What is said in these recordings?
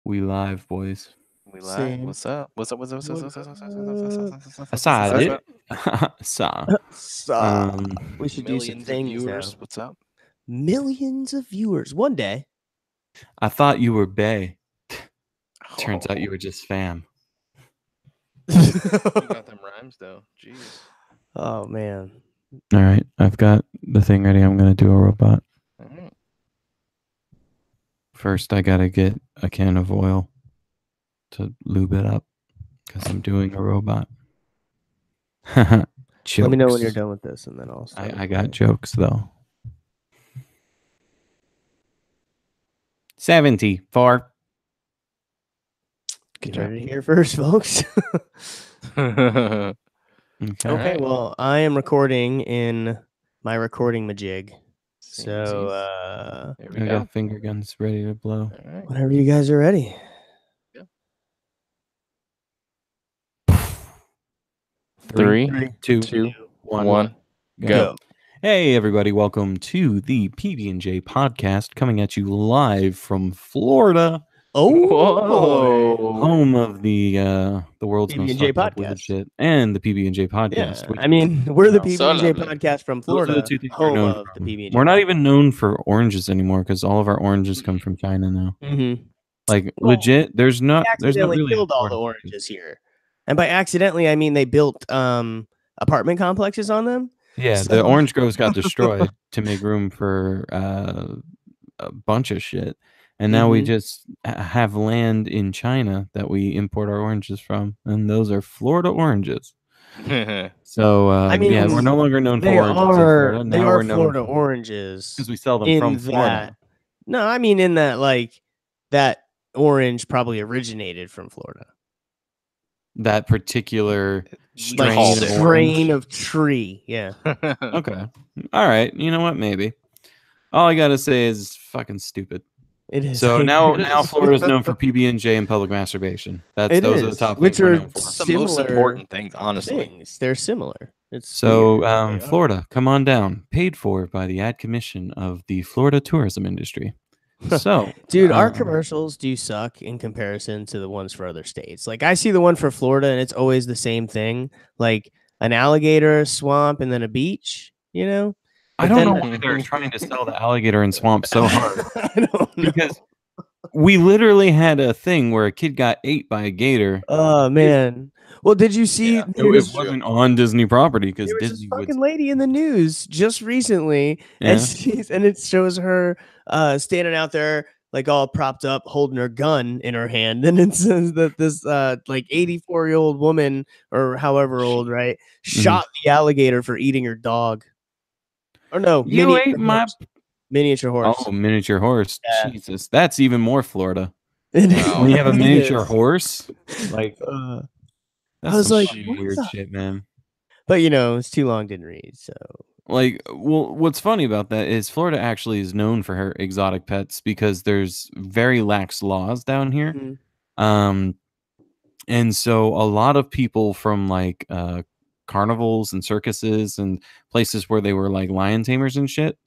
We live, boys. We live. Same. What's up? What's up? What's up? I saw it. Saw. So, we should do some Millions of things viewers. now. What's up? Millions of viewers one day. I thought you were bae. Turns out Oh, you were just fam. you got them rhymes though. Jeez. Oh man. All right, I've got the thing ready. I'm gonna do a robot. Mhm. First, I gotta get a can of oil to lube it up because I'm doing a robot. Let me know when Jokes. you're done with this, and then I'll start. I got jokes though. 74. Get ready to hear first, folks. Okay. Okay, well, I am recording in my recording majig. So, There I we go. got finger guns ready to blow. All right. whenever you guys are ready. Three, two, two, one, one, go. Hey, everybody. Welcome to the PB&J podcast, coming at you live from Florida, Oh, home of the world's most PB&J fucked up weird podcast. shit, and the PB&J Yeah, podcast. which- I mean, we're the PB&J Solid. podcast from those are Florida, the two things we're home known of the from. PB&J. We're not even known for oranges anymore because all of our oranges come from China now. Mm-hmm. Like Well, legit, there's not Accidentally really killed all the oranges here, and by accidentally, I mean they built apartment complexes on them. Yeah, So- the orange groves got destroyed to make room for a bunch of shit. And now we just have land in China that we import our oranges from, and those are Florida oranges. So I mean, yeah, we're no longer known for They oranges in are Florida. they Now are we're known Florida oranges because we sell them in from that. Florida. No, I mean in that like that orange probably originated from Florida. That particular strain, Like of strain orange. of tree. Yeah. Okay, all right. You know what? Maybe. All I gotta say is fucking stupid. It is. So It now is. Florida's known for PB&J and public masturbation. Those are the top which things we're are known for. That's the most similar important thing, honestly. things. They're similar. It's So weird. They are. Florida, come on down. Paid for by the ad commission of the Florida tourism industry. So, Dude, our commercials do suck in comparison to the ones for other states. Like I see the one for Florida and it's always the same thing. Like an alligator, a swamp, and then a beach, you know? I But don't know then- why they're trying to sell the alligator and swamp so hard. I don't know. Because we literally had a thing where a kid got ate by a gator. Oh man. Well, did you see Yeah. there It was wasn't on Disney property because this Disney would. fucking lady in the news just recently, Yeah. and it shows her standing out there like all propped up, holding her gun in her hand, and it says that this like 84-year-old woman or however old, right, shot the alligator for eating her dog. Or no, You ate my miniature horse. Oh, miniature horse. Yeah. Jesus, that's even more Florida. It is. Wow. When you have a It miniature is. horse, like that's was some like, shit, what weird the- shit, man. But you know, it's too long, didn't read. So Like, well, what's funny about that is Florida actually is known for her exotic pets because there's very lax laws down here. And so a lot of people from like carnivals and circuses and places where they were like lion tamers and shit,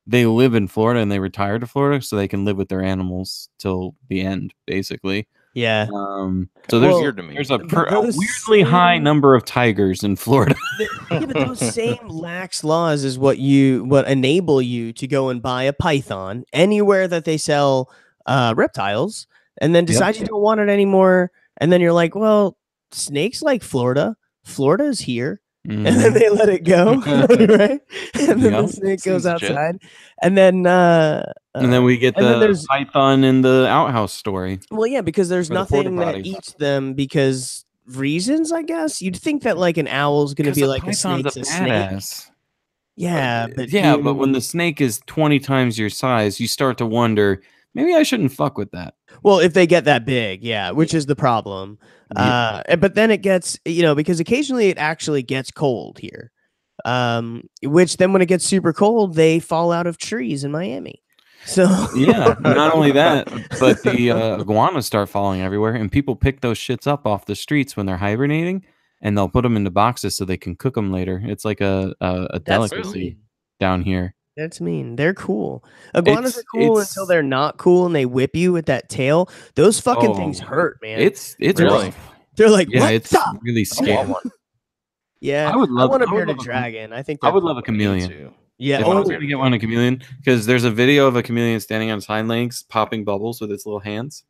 they live in Florida and they retire to Florida so they can live with their animals till the end, basically. yeah. So Well, weird to me. there's a But those weirdly high same- number of tigers in Florida. Yeah, but those same lax laws is what enable you to go and buy a python anywhere that they sell reptiles, and then decide you don't want it anymore, and then you're like, well, snakes like Florida. Florida's here, and then they let it go, right? And then Yeah. the snake goes Seems legit. outside, and then And then we get and then the there's- python in the outhouse story. well, yeah, because there's Or the porta nothing that potty. eats them because reasons, I guess. You'd think that like an owl's gonna be like a snake's a snake. badass. Yeah, but But when the snake is 20 times your size, you start to wonder, maybe I shouldn't fuck with that. well, if they get that big, yeah, which is the problem. But then it gets, because occasionally it actually gets cold here. Which then when it gets super cold, they fall out of trees in Miami. So Yeah, not only that, but the iguanas start falling everywhere, and people pick those shits up off the streets when they're hibernating, and they'll put them into boxes so they can cook them later. It's like a That's delicacy mean. down here. That's mean. They're cool. Iguanas are cool until It's they're not cool and they whip you with that tail. Those fucking things hurt, man. It's Really? rough. They're like, Yeah, what? it's Stop. really I want scary. one. Yeah, I would I want a love bearded a dragon. I think I they're would love a cool. Me chameleon. too. Yeah. If I was Oh, gonna get one, a chameleon, because there's a video of a chameleon standing on its hind legs, popping bubbles with its little hands.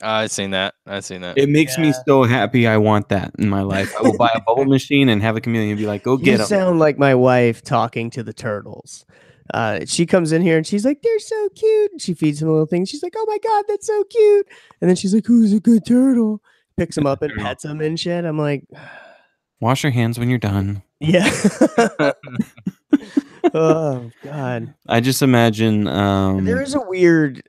I've seen that. I've seen that. It makes me so happy. I want that in my life. I will buy a bubble machine and have a chameleon and be like, go you get them. sound like my wife talking to the turtles. She comes in here and she's like, they're so cute. And she feeds them little things. She's like, oh my God, that's so cute. And then she's like, who's a good turtle? Picks them up and pets them and shit. I'm like, Wash your hands when you're done. yeah. Oh, God. I just imagine. There is a weird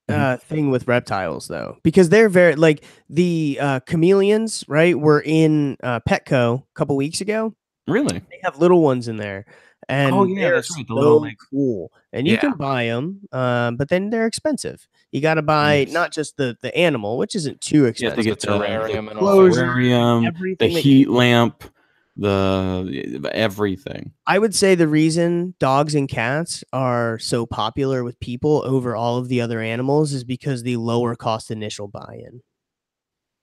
thing with reptiles, though, because they're very like the chameleons, right? Were in Petco a couple weeks ago. Really? They have little ones in there. And Oh, yeah, they're that's right, the so little, like- cool. And you can buy them, but then they're expensive. You got to buy Yes. not just the animal, which isn't too You have expensive. to get The the terrarium and all clothes, that. terrarium, the everything that heat lamp, the everything. I would say the reason dogs and cats are so popular with people over all of the other animals is because the lower cost initial buy-in.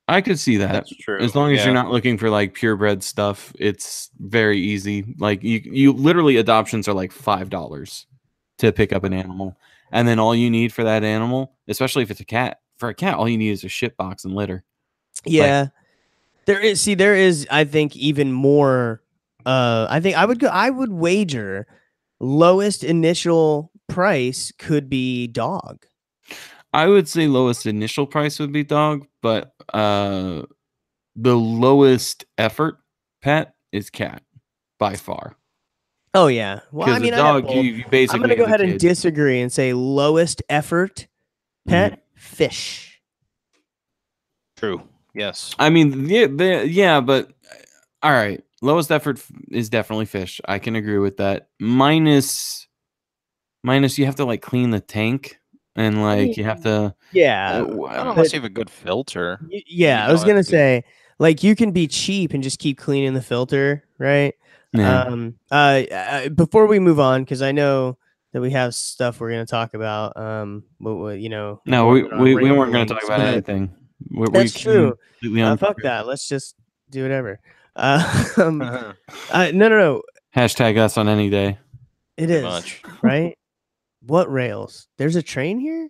I could see that. That's true. As long as Yeah. you're not looking for like purebred stuff, it's very easy. Like you literally adoptions are like $5 to pick up an animal. And then all you need for that animal, especially if it's a cat, for a cat, all you need is a shit box and litter. Yeah. There is, I think, even more. I think I would wager lowest initial price could be dog. I would say lowest initial price would be dog, but the lowest effort pet is cat by far. Oh yeah. Well, I Because mean, a I have dog, both. you basically I'm gonna go as a ahead and kid- disagree and say lowest effort pet fish. True. Yes. I mean, yeah, but all right. Lowest effort is definitely fish. I can agree with that. Minus, you have to like clean the tank and like you have to. Yeah. Not unless you have a good filter. Yeah, You I was know, gonna that's good. say, like, you can be cheap and just keep cleaning the filter, right? Yeah. Before we move on, because I know that we have stuff we're gonna talk about. You know, No, more we than our weren't going to talk ramblings, about but anything. That's true. Completely Fuck that. Let's just do whatever. No. Hashtag us on any day. It Pretty is much. right. What rails? There's a train here.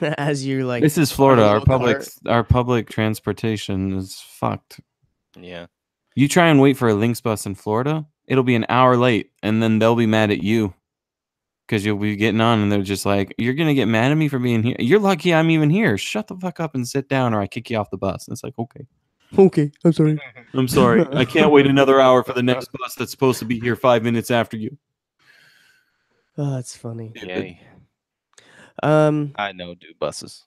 As you're like, This is Florida. on a Our little public cart. our public transportation is fucked. Yeah. You try and wait for a Lynx bus in Florida, it'll be an hour late, and then they'll be mad at you because you'll be getting on, and they're just like, "You're gonna get mad at me for being here. You're lucky I'm even here. Shut the fuck up and sit down, or I kick you off the bus." And it's like, okay, Okay, I'm sorry. I'm sorry, I can't wait another hour for the next bus that's supposed to be here 5 minutes after you. Oh, that's funny. Yay. I I know, dude, buses.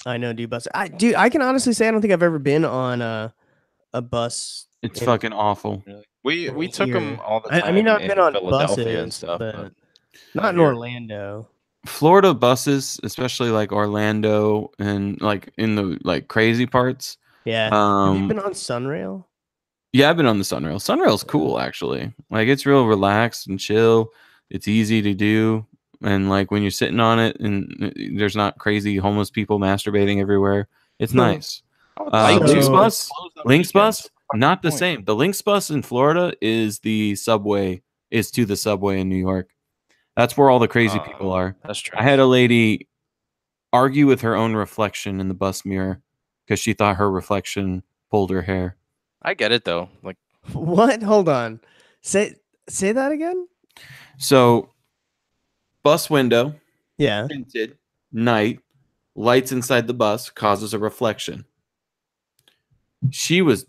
know, dude. Bus. I can honestly say I don't think I've ever been on a bus. It's in- fucking awful. Really? We took them here. all the time. I mean, I've in been on Philadelphia buses and stuff, but not in here. Orlando. Florida buses, especially like Orlando and like in the like crazy parts. Yeah. Have you Um, been on Sunrail? yeah, I've been on the Sunrail. Sunrail's cool actually. Like it's real relaxed and chill. It's easy to do, and like when you're sitting on it, and there's not crazy homeless people masturbating everywhere. It's nice. like Lynx to. bus, Closed on Lynx weekends. bus, Fucking not the point. same. The Lynx bus in Florida is the subway. Is to the subway in New York. That's where all the crazy people are. That's true. I had a lady argue with her own reflection in the bus mirror because she thought her reflection pulled her hair. I get it though. Like, What? Hold on. Say that again. So, bus window, Yeah. tinted, night, lights inside the bus causes a reflection. She was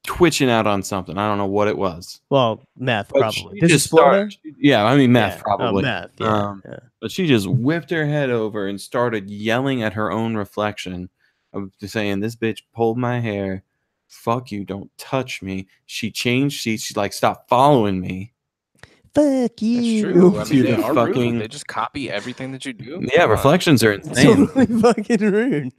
twitching out on something. I don't know what it was. Well, meth But probably. she This is just Florida. Yeah, I mean meth Yeah. probably. Oh, meth. Yeah. Yeah. But she just whipped her head over and started yelling at her own reflection of saying, "This bitch pulled my hair. Fuck you, don't touch me." She changed seats. She's like, "Stop following me." Fuck you. that's true. I To mean, they the are fucking- rude. They just copy everything that you do. Yeah, Come on. reflections are insane. Totally fucking rude.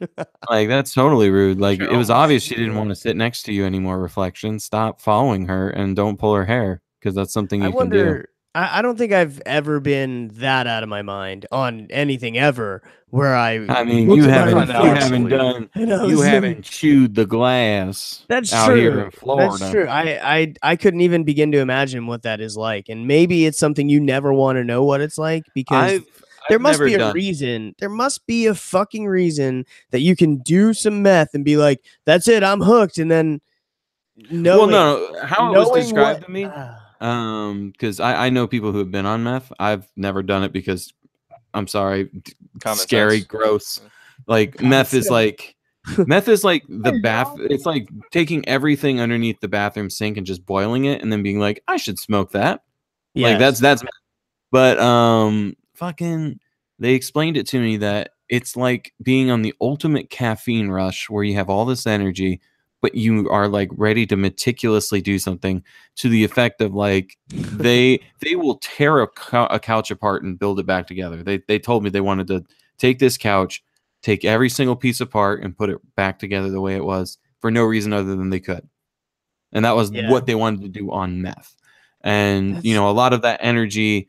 Like that's totally rude. Like it was Sure. obvious she didn't want to sit next to you anymore. Reflection, stop following her and don't pull her hair because that's something you can do. I don't think I've ever been that out of my mind on anything ever. Where I mean, looked you at my haven't reflection done, and I you was haven't chewed the glass That's out here true. in That's Florida. true. I couldn't even begin to imagine what that is like, and maybe it's something you never want to know what it's like because there I've must never be a done. reason. There must be a fucking reason that you can do some meth and be like, "That's it, I'm hooked," and then Well, knowing no, how it was knowing what. described to me, because I know people who have been on meth. I've never done it because I'm sorry, Common scary, sense. gross. Like Common meth is sense. like the bath. It's like taking everything underneath the bathroom sink and just boiling it, and then being like, I should smoke that. Like Yes. that's. But fucking, they explained it to me that it's like being on the ultimate caffeine rush where you have all this energy, but you are like ready to meticulously do something to the effect of like they will tear a couch apart and build it back together. They told me they wanted to take this couch, take every single piece apart, and put it back together the way it was for no reason other than they could. And that was Yeah. what they wanted to do on meth. And That's- a lot of that energy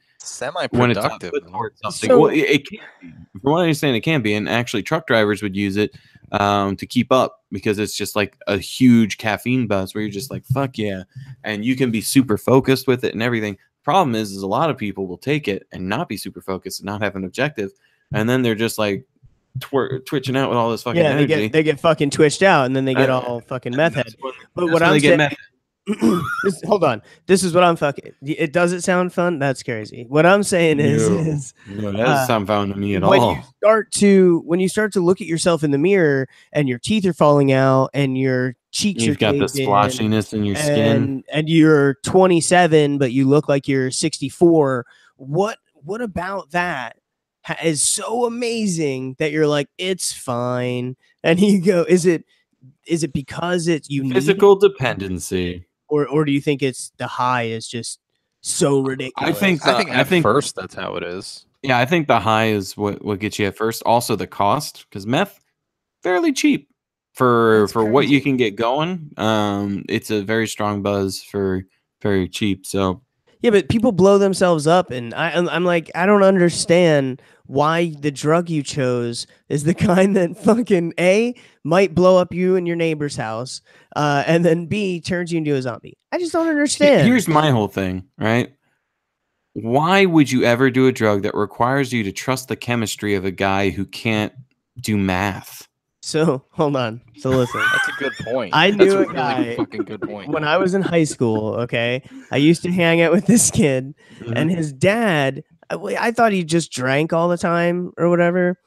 when it's Semi-productive. put towards something, So- well, it can be. From what I understand, it can be. And actually, truck drivers would use it to keep up because it's just like a huge caffeine buzz where you're just like, fuck yeah. And you can be super focused with it and everything. Problem is a lot of people will take it and not be super focused and not have an objective. And then they're just like twitching out with all this fucking yeah, energy. they get fucking twitched out, and then they get all fucking meth head. But what I'm saying, hold on, this is what I'm fucking. It does it sound fun? That's crazy. What I'm saying is no, that doesn't sound fun to me at when all. you start to look at yourself in the mirror and your teeth are falling out and your cheeks You've are got the caved in, splotchiness in your skin. and you're 27 but you look like you're 64. What about that is so amazing that you're like, it's fine? And you go, is it because it's you Physical dependency, or do you think it's the high is just so ridiculous? I think first that's how it is. Yeah, I think the high is what gets you at first. Also, the cost, because meth fairly cheap for what you can get going. It's a very strong buzz for very cheap. So yeah, but people blow themselves up, and I'm like, I don't understand why the drug you chose is the kind that fucking A, might blow up you and your neighbor's house, and then B, turns you into a zombie. I just don't understand. here's my whole thing, right? Why would you ever do a drug that requires you to trust the chemistry of a guy who can't do math? So hold on. So listen, That's a good point. I knew That's a a guy really fucking good point. when I was in high school. Okay, I used to hang out with this kid, and his dad. I thought he just drank all the time or whatever.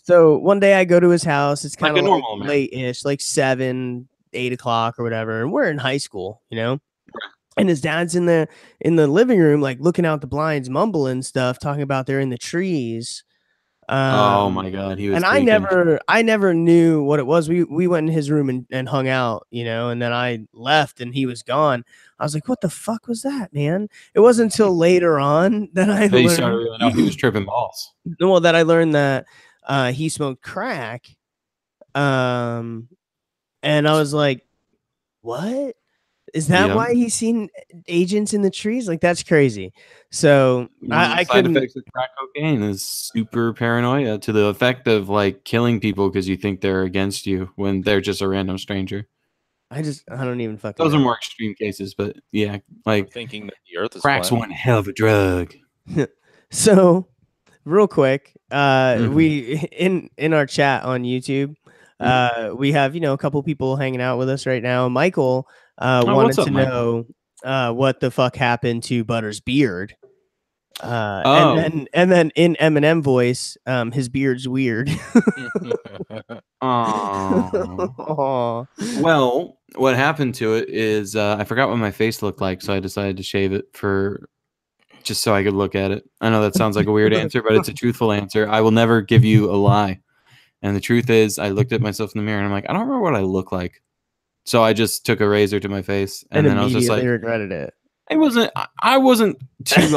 So one day I go to his house. It's kind of like late-ish, like 7, 8 o'clock or whatever. And we're in high school, And his dad's in the living room, like looking out the blinds, mumbling stuff, talking about they're in the trees. Oh my god, he was. And I never knew what it was. We went in his room and hung out, and then I left and he was gone. I was like, what the fuck was that, man? It wasn't until later on that I learned. Started realizing, oh, he was tripping balls. Well, that I learned that he smoked crack. And I was like, what? Is that why he's seen agents in the trees? Like, that's crazy. So I side effects of crack cocaine is super paranoia to the effect of like killing people because you think they're against you when they're just a random stranger. I don't even fucking Those know. are more extreme cases, but yeah, like thinking that the earth is crack's one hell of a drug. So real quick, we in our chat on YouTube, we have a couple people hanging out with us right now. Michael wanted to know what the fuck happened to Butter's beard. And then in Eminem voice, his beard's weird. Oh. Well, what happened to it is I forgot what my face looked like, so I decided to shave it just so I could look at it. I know that sounds like a weird answer, but it's a truthful answer. I will never give you a lie. And the truth is, I looked at myself in the mirror and I'm like, I don't remember what I look like. So I just took a razor to my face, and then I was just like, regretted it. I wasn't too.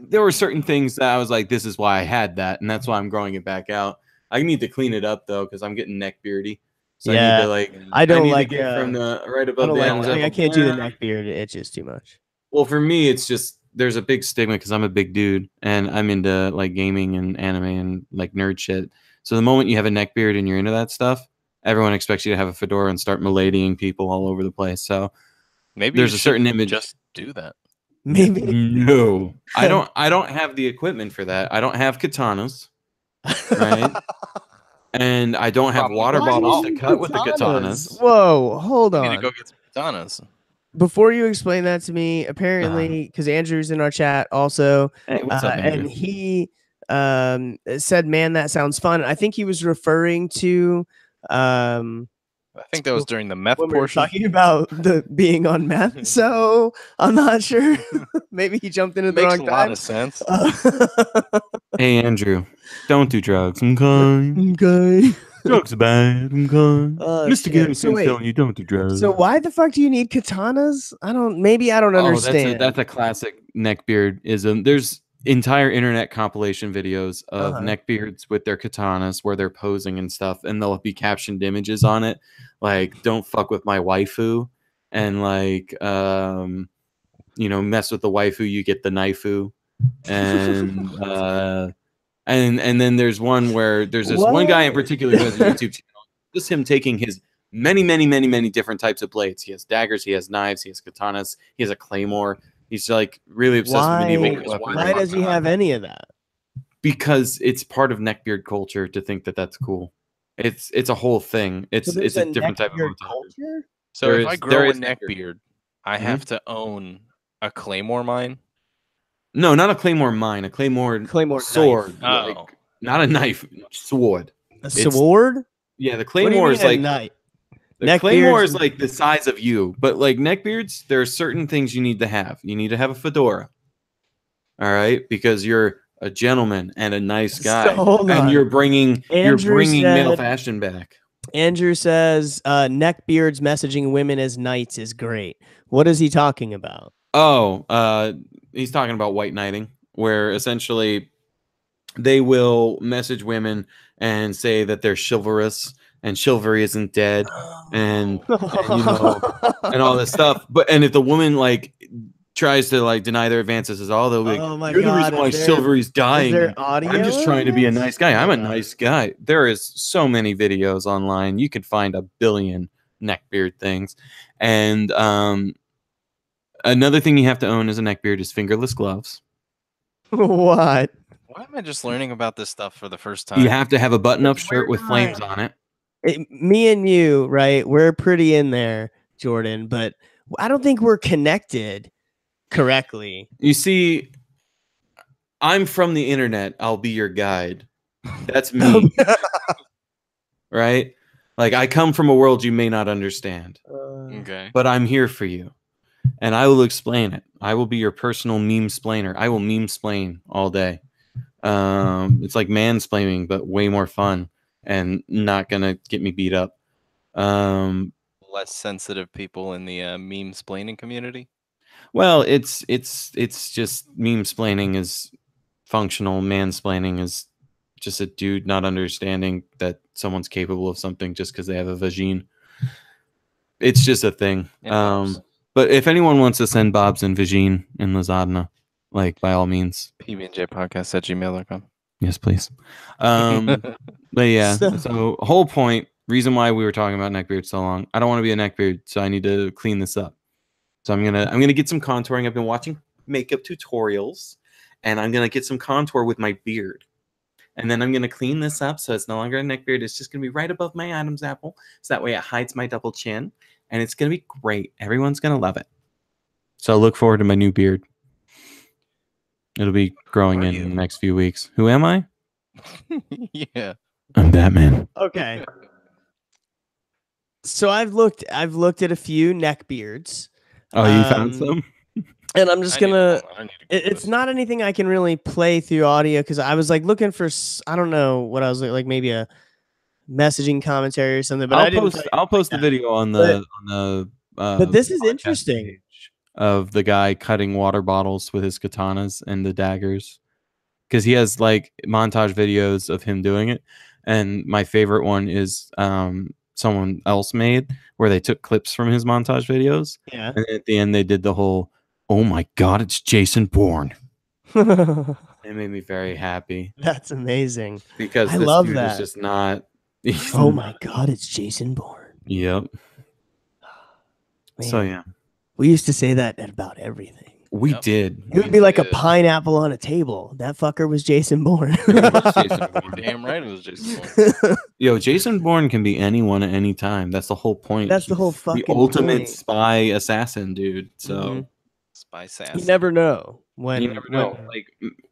There were certain things that I was like, this is why I had that, and that's why I'm growing it back out. I need to clean it up though because I'm getting neck beardy. So yeah, I need to get from the right above the. I can't do the neck beard. It itches too much. Well, for me, it's just there's a big stigma because I'm a big dude and I'm into like gaming and anime and like nerd shit. So the moment you have a neck beard and you're into that stuff, everyone expects you to have a fedora and start miladying people all over the place. So Maybe there's a certain image. Just do that. Maybe no. I don't have the equipment for that. I don't have katanas, right? And I don't have water bottles to cut with the katanas. Whoa, hold on. You need to go get some katanas. Before you explain that to me, apparently, because Andrew's in our chat also, hey, what's up, Andrew? and he said, "Man, that sounds fun." I think he was referring to. I think that was during the meth when we were portion. talking about the being on meth, so I'm not sure. Maybe he jumped into the Makes wrong a lot time. of sense. Hey, Andrew, don't do drugs. Okay. Okay. Drugs are bad. Okay. Mr. Gibbons So wait. telling you don't do drugs. So why the fuck do you need katanas? I don't understand. That's a classic neckbeardism. There's entire internet compilation videos of neckbeards with their katanas where they're posing and stuff, and there'll be captioned images on it like "Don't fuck with my waifu," and like mess with the waifu, you get the knifeu, and and then there's one where there's this one guy in particular who has a YouTube channel, just him taking his many different types of blades. He has daggers, he has knives, he has katanas, he has a claymore. He's like really obsessed with medieval. Why does he have any of that? Because it's part of neckbeard culture to think that that's cool. It's a whole thing. It's a different type of culture. So if I grow a neckbeard, I have to own a claymore mine. No, not a claymore mine. A claymore sword. Like, not a knife. Sword. A sword? Yeah, the claymore is like knife? The claymore is like the size of you, but like neckbeards, there are certain things you need to have. You need to have a fedora. All right, because you're a gentleman and a nice guy, and you're bringing male fashion back. Andrew says neckbeards messaging women as knights is great. What is he talking about? Oh, he's talking about white knighting, where essentially they will message women and say that they're chivalrous and chivalry isn't dead, and and all this stuff. And if the woman like tries to like deny their advances, they'll be like, "You're the reason why chivalry's dying." I'm just trying to be a nice guy. I'm a nice guy. There is so many videos online. You could find a billion neckbeard things, and another thing you have to own as a neckbeard is fingerless gloves. What? Why am I just learning about this stuff for the first time? You have to have a button-up shirt with flames on it. Me and you, right? We're pretty in there, Jordan, but I don't think we're connected correctly. You see, I'm from the internet. I'll be your guide. That's me. Right? Like, I come from a world you may not understand. Okay. But I'm here for you. And I will explain it. I will be your personal meme-splainer. I will meme-splain all day. It's like mansplaining, but way more fun and not going to get me beat up. Less sensitive people in the meme-splaining community? Well, it's just meme-splaining is functional. Mansplaining is just a dude not understanding that someone's capable of something just because they have a vagine. It's just a thing. But if anyone wants to send Bob's and vagine in Lasagna, like by all means, PBnJ podcast at gmail.com. Yes, please. But yeah, so whole point, reason why we were talking about neckbeard so long. I don't want to be a neckbeard, so I need to clean this up. So I'm gonna get some contouring. I've been watching makeup tutorials, and I'm gonna get some contour with my beard. And then I'm gonna clean this up so it's no longer a neckbeard. It's just gonna be right above my Adam's apple, so that way it hides my double chin, and it's gonna be great. Everyone's gonna love it. So look forward to my new beard. It'll be growing in the next few weeks. Who am I? Yeah. I'm Batman. Okay. So I've looked at a few neckbeards. Oh, you found some? And I'm just gonna. It's not anything I can really play through audio because I was like looking for. I don't know what I was like maybe a messaging commentary or something. But I'll post the video on the but this is interesting. Of the guy cutting water bottles with his katanas and the daggers, because he has like montage videos of him doing it, and my favorite one is someone else made where they took clips from his montage videos, and at the end they did the whole oh my God, it's Jason Bourne. It made me very happy. That's amazing. Because I this love dude that. is just not. Oh my God, it's Jason Bourne. Yep. Man, So yeah, we used to say that at about everything. we did. It would be like a pineapple on a table. That fucker was Jason Bourne. It was Jason Bourne. Damn right it was Jason Bourne. Yo, Jason Bourne can be anyone at any time. That's the whole point. That's the whole fucking the ultimate point. spy assassin, dude. So spy assassin. You never know when. You never know. Like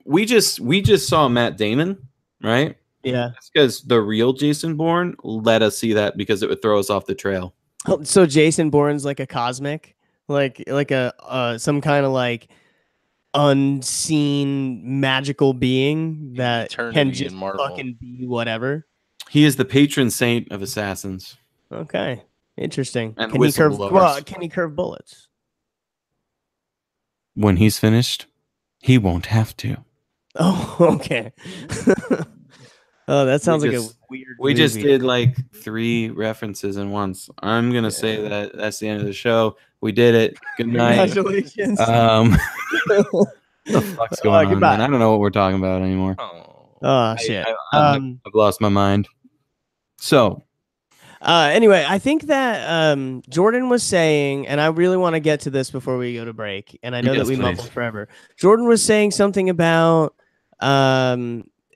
we just saw Matt Damon, right? Yeah. That's because the real Jason Bourne let us see that because it would throw us off the trail. Oh, so Jason Bourne's like a cosmic, like a some kind of like unseen magical being that can just fucking be whatever. He is the patron saint of assassins. Okay, interesting. And can he curve? Well, can he curve bullets? When he's finished, he won't have to. Oh, okay. Oh, that sounds like a weird. We just did like 3 references in once. I'm gonna say that that's the end of the show. We did it. Good night. Congratulations. What the fuck's going on, man? I don't know what we're talking about anymore. Oh shit. I've lost my mind. So, anyway, I think that Jordan was saying, and I really want to get to this before we go to break, and I know that we mumbled forever. Jordan was saying something about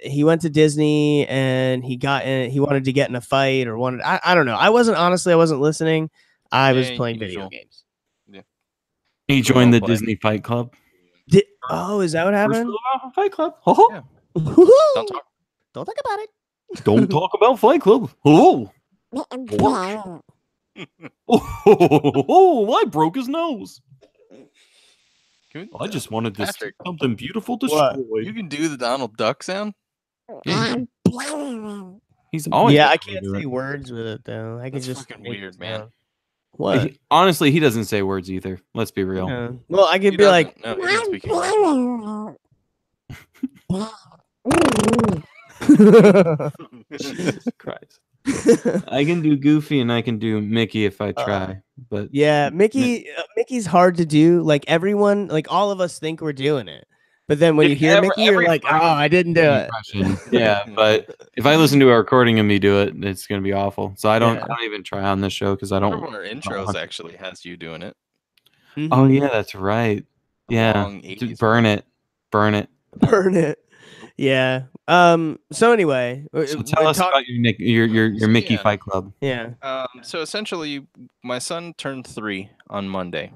he went to Disney and he wanted to get in a fight or wanted. I don't know. I wasn't listening. I was playing video games. Yeah. He joined the Disney Fight Club. Oh, is that what happened? Fight Club. Yeah. Don't talk about it. Don't talk about Fight Club. Oh, I broke his nose. I just wanted to see something beautiful destroy. You can do the Donald Duck sound? Yeah. He's always I can't say words with it though. I can just fucking weird, man. What? Honestly, he doesn't say words either. Let's be real. Yeah. Well, I could be like, no, he doesn't speak Jesus Christ. I can do Goofy and I can do Mickey if I try, but yeah, Mickey's hard to do. Like everyone, like all of us think we're doing it, but then when you hear Mickey, you're like, oh, I didn't do it. Yeah, but if I listen to a recording of me do it, it's gonna be awful. So I don't even try on this show because I don't. One of our intros actually has you doing it. Oh yeah, that's right. Yeah, burn it. Yeah. So anyway, so tell us about your Mickey Fight Club. Yeah. So essentially, my son turned 3 on Monday.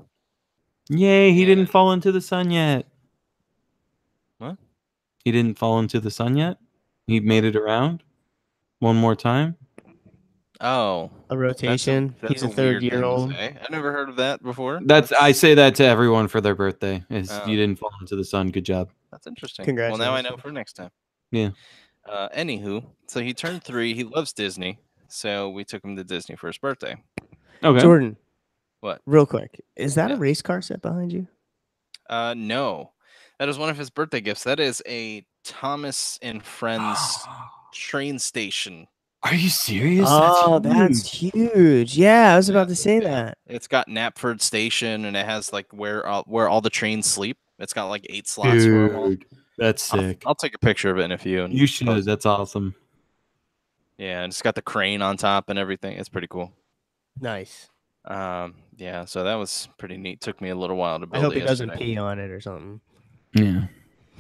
Yay! He didn't fall into the sun yet. What? He didn't fall into the sun yet. He made it around one more time. Oh, a rotation. He's a 3rd-year-old. I never heard of that before. I say that to everyone for their birthday. You didn't fall into the sun. Good job. That's interesting. Congratulations. Well, now I know for next time. Yeah. Anywho, so he turned 3. He loves Disney, so we took him to Disney for his birthday. Okay. Jordan. What? Real quick, is that a race car set behind you? No, that is one of his birthday gifts. That is a Thomas and Friends train station. Are you serious? Oh, that's huge. Yeah, I was about to say that. It's got Knapford Station, and it has like where all the trains sleep. It's got like 8 slots for them all. That's sick. I'll take a picture of it in a few. You should. That's awesome. Yeah, and it's got the crane on top and everything. It's pretty cool. Nice. Yeah, so that was pretty neat. Took me a little while to build. I hope he doesn't pee on it or something. Yeah.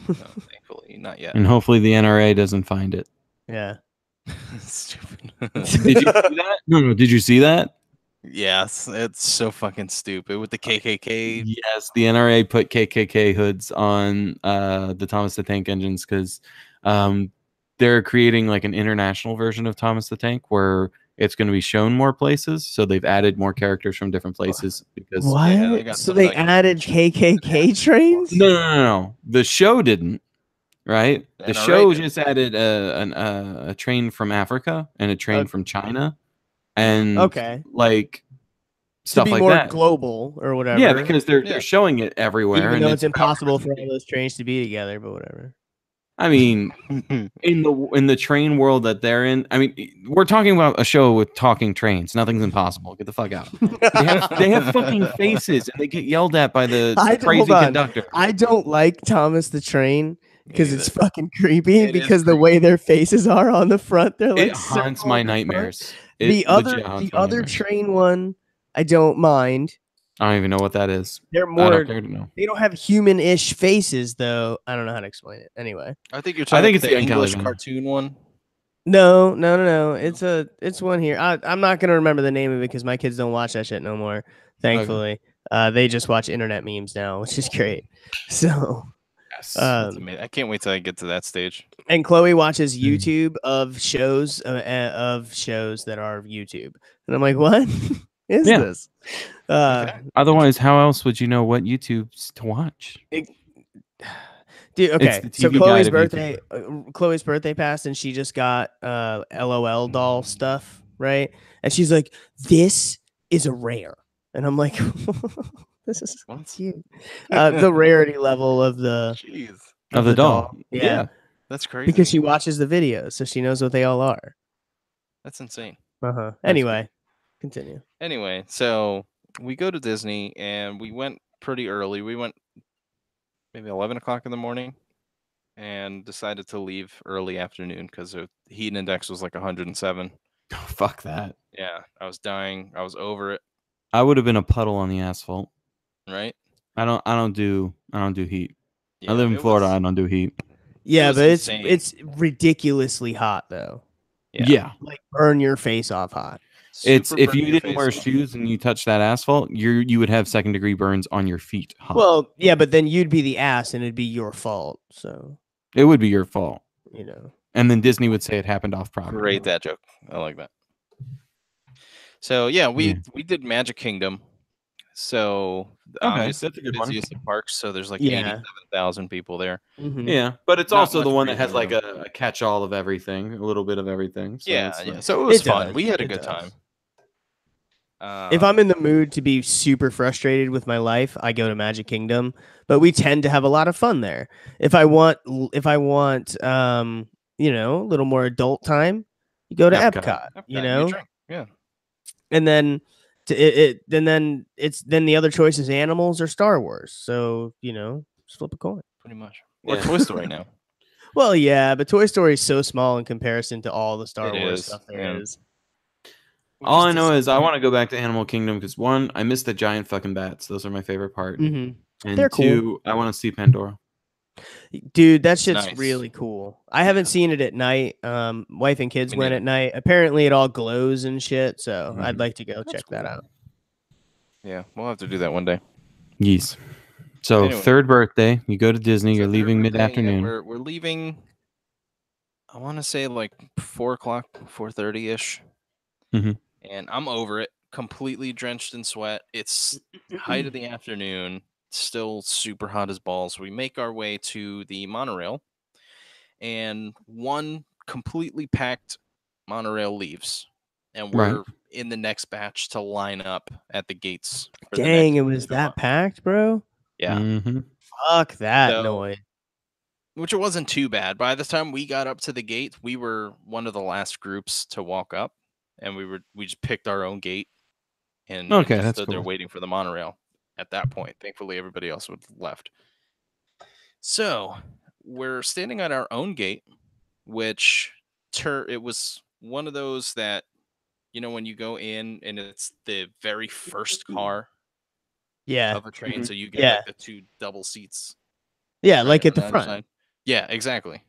No, thankfully, not yet. And hopefully the NRA doesn't find it. Yeah. Stupid. Did you see that? No. Did you see that? Yes, it's so fucking stupid with the KKK. Yes, the NRA put KKK hoods on the Thomas the Tank engines because they're creating like an international version of Thomas the Tank where it's going to be shown more places. So they've added more characters from different places. Because what? So they added KKK trains? No. The show didn't. Right? The show just added a train from Africa and a train from China. And like stuff like that, global or whatever. Yeah, because they're showing it everywhere, even though it's impossible for all those trains to be together. But whatever. I mean, in the train world that they're in, I mean, we're talking about a show with talking trains. Nothing's impossible. Get the fuck out. They have fucking faces, and they get yelled at by the hold crazy on. conductor. I don't like Thomas the Train because it's either. fucking creepy. It is because the creepy. way their faces are on the front, they're like It haunts circle my in the front. nightmares. The other train one, I don't mind. I don't even know what that is. They're I more. don't care to know. They don't have human-ish faces, though. I don't know how to explain it. Anyway, I think you're I talking think about it's the the English Uncut. cartoon one. no. It's one here. I'm not gonna remember the name of it because my kids don't watch that shit no more. Thankfully, they just watch internet memes now, which is great. So, Yes. That's amazing. I can't wait till I get to that stage. and Chloe watches YouTube of shows that are YouTube, and I'm like, what is Yeah. this? Otherwise, how else would you know what YouTube's to watch? Dude, okay. the So TV Chloe's guide of birthday passed, and she just got LOL doll stuff, right? And she's like, "This is a rare," and I'm like, "This is What? cute." The rarity level of the Jeez, of the doll. yeah, that's crazy. because she watches the videos, so she knows what they all are. That's insane. Anyway, continue. Anyway, so we go to Disney, and we went pretty early. We went maybe 11 o'clock in the morning, and decided to leave early afternoon because the heat index was like 107. Oh, fuck that. Yeah, I was dying. I was over it. I would have been a puddle on the asphalt. Right? I don't do heat. Yeah, I live in it Florida. was- I don't do heat. Yeah, was but insane. it's ridiculously hot though. Yeah. Like burn your face off hot. It's super if burn you your didn't wear face off. shoes and you touch that asphalt, you would have 2nd-degree burns on your feet. Hot. Well, yeah, but then you'd be the ass, and it'd be your fault. So It would be your fault. you know. And then Disney would say it happened off property. Great that joke. I like that. So yeah, we did Magic Kingdom. So obviously that's a good the one. busiest of parks. So there's like Yeah. 87,000 people there. Mhm. Yeah, but it's Not also the much one that has breathing like a catch-all of everything, a little bit of everything. So Yeah, it's yeah. nice. So it was It fun. does. We had a It good does. time. If I'm in the mood to be super frustrated with my life, I go to Magic Kingdom. But we tend to have a lot of fun there. If I want, a little more adult time, you go to Epcot. You know, drink. Yeah, and then then the other choice is animals or Star Wars. So just flip a coin. pretty much. Or Yeah. Toy Story now. Well, yeah, but Toy Story is so small in comparison to all the Star It Wars is, stuff there yeah. is. All I know is I want to go back to Animal Kingdom because 1, I miss the giant fucking bats. Those are my favorite part. Mhm. And They're cool. 2, I want to see Pandora. Dude, that shit's nice. really cool. I haven't seen it at night. Wife and kids Me went neither. at night. Apparently, it all glows and shit. So I'd Mhm. like to go That's check that cool. out. Yeah, we'll have to do that one day. Yes. So Anyway. 3rd birthday, you go to Disney. So You're third leaving birthday, mid-afternoon. Yeah, we're leaving. I want to say like 4 o'clock, 4:30 ish. Mhm. And I'm over it. Completely drenched in sweat. It's height of the afternoon. Still super hot as balls. We make our way to the monorail, and one completely packed monorail leaves, and we're in the next batch to line up at the gates. For the Dang, next it one was to go that on. packed, bro. Yeah. Mhm. Fuck that So- noise. Which it wasn't too bad. By the time we got up to the gate, we were one of the last groups to walk up, and we just picked our own gate and Okay, just that's stood there cool. waiting for the monorail. At that point, thankfully, everybody else had left. So we're standing at our own gate, which it was one of those that when you go in and it's the very first car Yeah, of a train, so you get Yeah. like the 2 double seats. yeah, right like at on the other front. side. Yeah, exactly.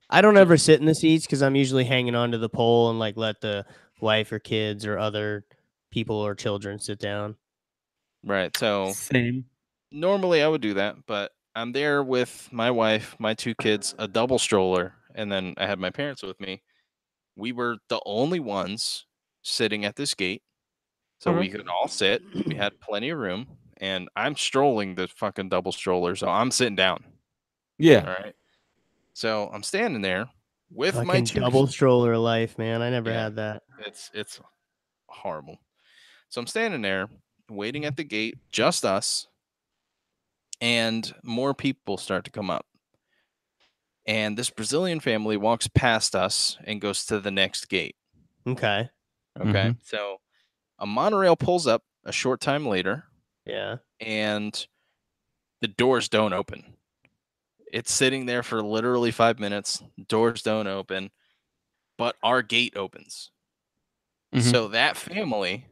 I don't ever sit in the seats because I'm usually hanging onto the pole and like let the wife or kids or other people or children sit down. Right. So Same. normally I would do that, but I'm there with my wife, my 2 kids, a double stroller, and then I had my parents with me. We were the only ones sitting at this gate, so we could all sit. We had plenty of room, and I'm strolling the fucking double stroller, so I'm sitting down. Yeah. All right. So I'm standing there with my Fucking 2 double stroller life, man. I never Yeah. had that. It's horrible. So I'm standing there waiting at the gate, just us, and more people start to come up. And this Brazilian family walks past us and goes to the next gate. Okay. Okay. So a monorail pulls up a short time later. Yeah. And the doors don't open. It's sitting there for literally 5 minutes. Doors don't open, but our gate opens. So that family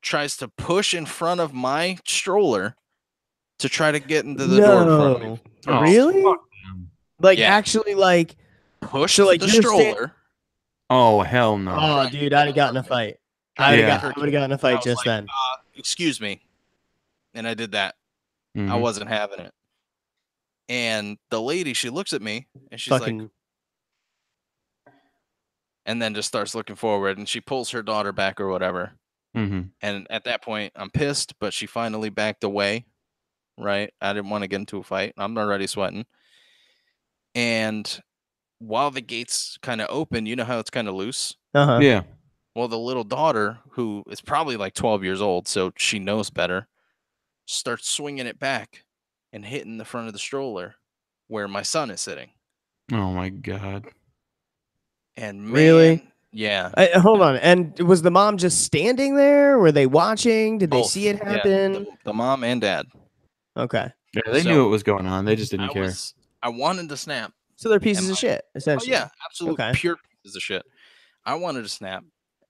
tries to push in front of my stroller to try to get into the door in front of me. No. Really? Like Yeah. actually like Push so like the you're stroller. Oh, hell no. Oh, dude, I'd have gotten a fight. I would have gotten a fight just then. Excuse me. And I did that. I wasn't having it. And the lady, she looks at me and she's like, and then just starts looking forward and she pulls her daughter back or whatever. And at that point, I'm pissed, but she finally backed away. Right. I didn't want to get into a fight. I'm already sweating. And while the gates kind of open, you know how it's kind of loose? Yeah. Well, the little daughter, who is probably like 12 years old, so she knows better, starts swinging it back and hitting the front of the stroller where my son is sitting. Oh, my God. And man, really? Yeah. Hold on. And was the mom just standing there? Were they watching? Did they see it happen? Yeah, the mom and dad. Okay. Yeah, they knew what was going on. They just didn't care. I wanted to snap. So they're pieces of shit, essentially. Oh, yeah, absolutely. Okay. Pure pieces of shit. I wanted to snap.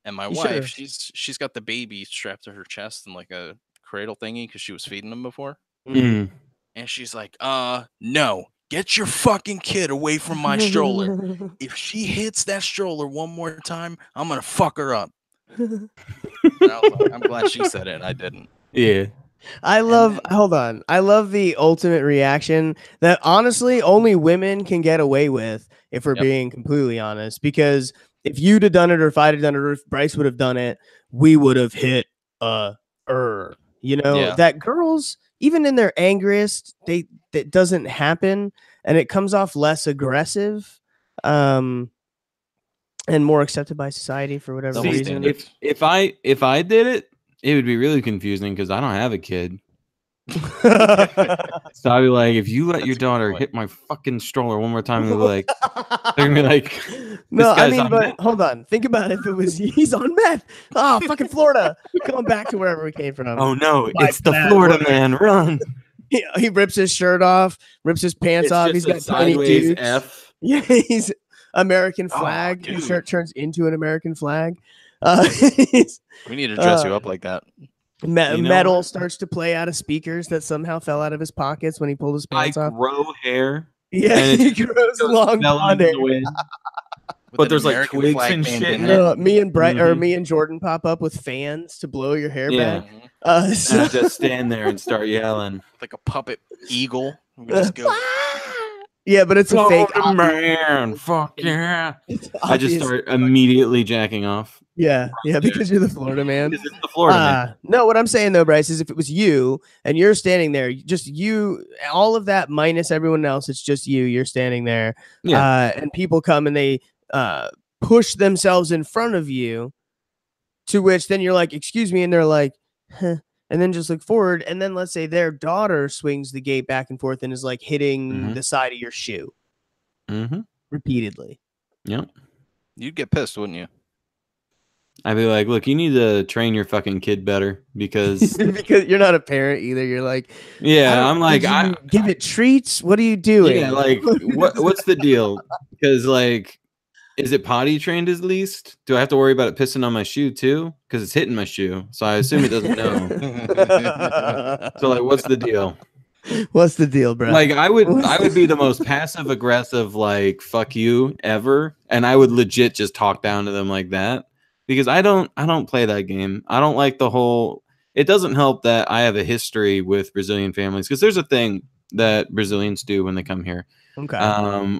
And my wife, she's got the baby strapped to her chest in like a cradle thingy because she was feeding him before. And she's like, no, get your fucking kid away from my stroller. If she hits that stroller one more time, I'm going to fuck her up. And I was like, I'm glad she said it. I didn't. Yeah. Hold on. I love the ultimate reaction that honestly only women can get away with, if we're being completely honest, because if you'd have done it or if I'd have done it or if Bryce would have done it, we would have hit that girls, even in their angriest, that doesn't happen and it comes off less aggressive and more accepted by society for whatever reason. If I did it, it would be really confusing because I don't have a kid. So I'd be like, if you let your daughter hit my fucking stroller one more time, they're gonna be like, no, I mean, but hold on, think about it. If it was he's on meth, fucking Florida, going back to wherever we came from. Oh no, it's the Florida man, run! He rips his shirt off, rips his pants off. He's got tiny dudes. F. Yeah, he's American flag. His shirt turns into an American flag. We need to dress you up like that. Metal starts to play out of speakers that somehow fell out of his pockets when he pulled his pants off. I grow hair. Yeah, he grows long blonde hair. But there's like twigs and shit. Me and Jordan pop up with fans to blow your hair back. So just stand there and start yelling like a puppet eagle. We just go. Yeah, but it's a fake man. Fuck yeah! I just start immediately jacking off. Yeah, because you're the Florida man. Because it's the Florida man. No, what I'm saying though, Bryce, is if it was you and you're standing there, just you, all of that minus everyone else, it's just you. You're standing there, and people come and they push themselves in front of you. To which then you're like, "Excuse me," and they're like, "Huh." And then just look forward, and then let's say their daughter swings the gate back and forth and is like hitting the side of your shoe repeatedly. Yep. You'd get pissed, wouldn't you? I'd be like, look, you need to train your fucking kid better because you're not a parent either. You're like, I'm like, I give it treats. What are you doing? Yeah, like what's the deal? Because like, is it potty trained at least? Do I have to worry about it pissing on my shoe too? Because it's hitting my shoe, so I assume it doesn't know. So like, what's the deal? What's the deal, bro? Like I would be the most passive aggressive like fuck you ever, and I would legit just talk down to them like that. Because I don't play that game. I don't like the whole. It doesn't help that I have a history with Brazilian families because there's a thing that Brazilians do when they come here,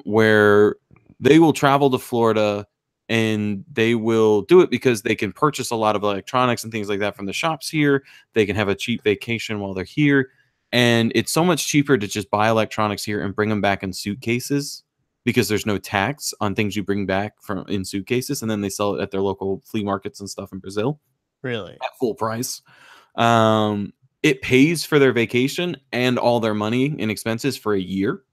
where they will travel to Florida and they will do it because they can purchase a lot of electronics and things like that from the shops here. They can have a cheap vacation while they're here, and it's so much cheaper to just buy electronics here and bring them back in suitcases. Because there's no tax on things you bring back from in suitcases, and then they sell it at their local flea markets and stuff in Brazil. Really? At full price. It pays for their vacation and all their money and expenses for a year.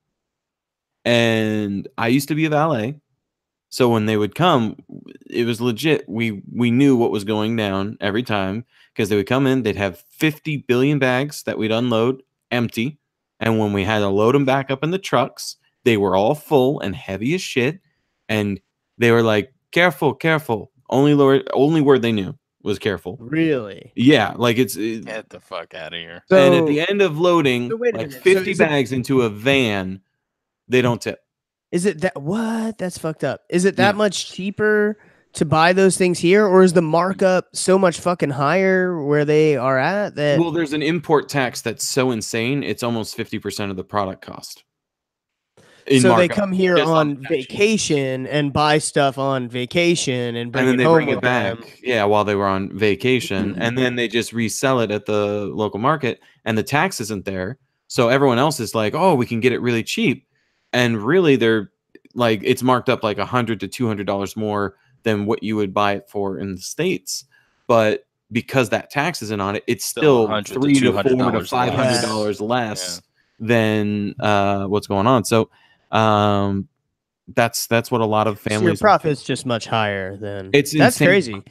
And I used to be a valet. So when they would come, it was legit. We knew what was going down every time because they would come in. They'd have 50 billion bags that we'd unload empty. And when we had to load them back up in the trucks, they were all full and heavy as shit. And they were like, careful, careful. Only word they knew was careful. Really? Yeah, like Get the fuck out of here. and at the end of loading, So wait a like minute. 50 bags into a van, they don't tip. Is it that what? That's fucked up. Is it that much cheaper to buy those things here, or is the markup so much fucking higher where they are at that? Well, there's an import tax that's so insane, it's almost 50% of the product cost. So they come here on vacation and buy stuff on vacation and bring it home with them. Yeah, while they were on vacation, and then they just resell it at the local market, and the tax isn't there. So everyone else is like, "Oh, we can get it really cheap," and really, they're like, it's marked up like $100 to $200 more than what you would buy it for in the States. But because that tax isn't on it, it's still $300 to $400 to $500 less than what's going on. So that's what a lot of families. So your profit's just much higher than that's insane. Crazy.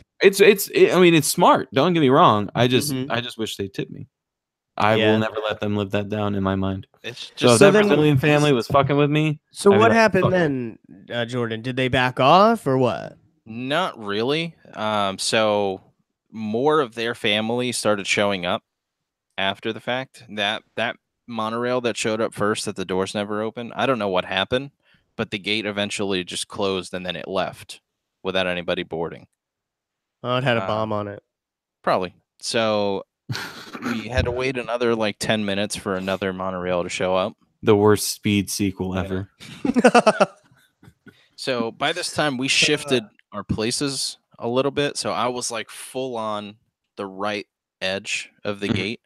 I mean, it's smart. Don't get me wrong. I just wish they tipped me. I will never let them live that down in my mind. It's just so if that Brazilian family was fucking with me. So what happened then, Jordan? Did they back off or what? Not really. So more of their family started showing up after the fact. That monorail that showed up first, that the doors never opened. I don't know what happened, but the gate eventually just closed and then it left without anybody boarding. Oh, it had a bomb on it. Probably. So we had to wait another like 10 minutes for another monorail to show up. The worst speed sequel ever. So by this time we shifted our places a little bit. So I was like full on the right edge of the gate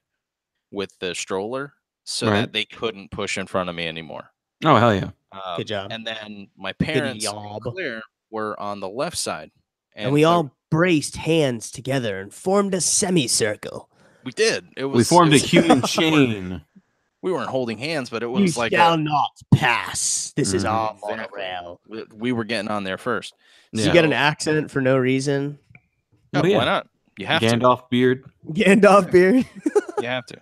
with the stroller so that they couldn't push in front of me anymore. Oh, hell yeah. Good job. And then my parents and Claire were on the left side. And we all braced hands together and formed a semicircle. We did. We formed a human chain. We weren't holding hands, but it was you shall not pass. This is our monorail. We were getting on there first. So you get an accent for no reason? Oh, why not? You have Gandalf beard. Gandalf beard. You have to.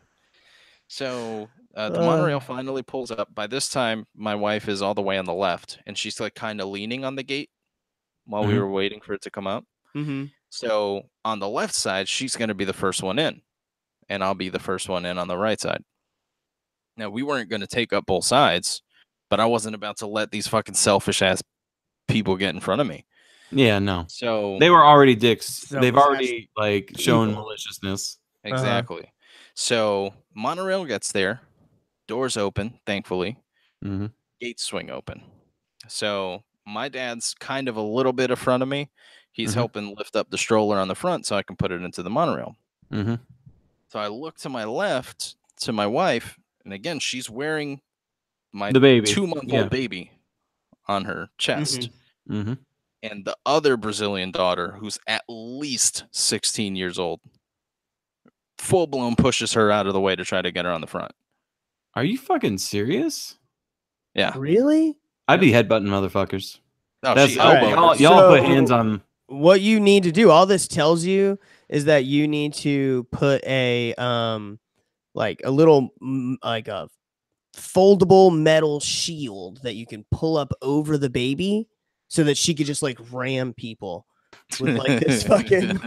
So the monorail finally pulls up. By this time, my wife is all the way on the left, and she's like kind of leaning on the gate while we were waiting for it to come up. So on the left side, she's going to be the first one in, and I'll be the first one in on the right side. Now, we weren't going to take up both sides, but I wasn't about to let these fucking selfish ass people get in front of me. Yeah, no. So they were already dicks. They've already like shown maliciousness. Exactly. So monorail gets there, doors open, thankfully. Gates swing open. So my dad's kind of a little bit in front of me. He's helping lift up the stroller on the front so I can put it into the monorail. So I look to my left to my wife, and again, she's wearing my 2-month-old baby on her chest. And the other Brazilian daughter, who's at least 16 years old, full-blown pushes her out of the way to try to get her on the front. Are you fucking serious? Yeah. Really? I'd be headbutting motherfuckers. Oh, y'all put hands on. What you need to do, all this tells you, is that you need to put a like a little like a foldable metal shield that you can pull up over the baby so that she could just like ram people with like this fucking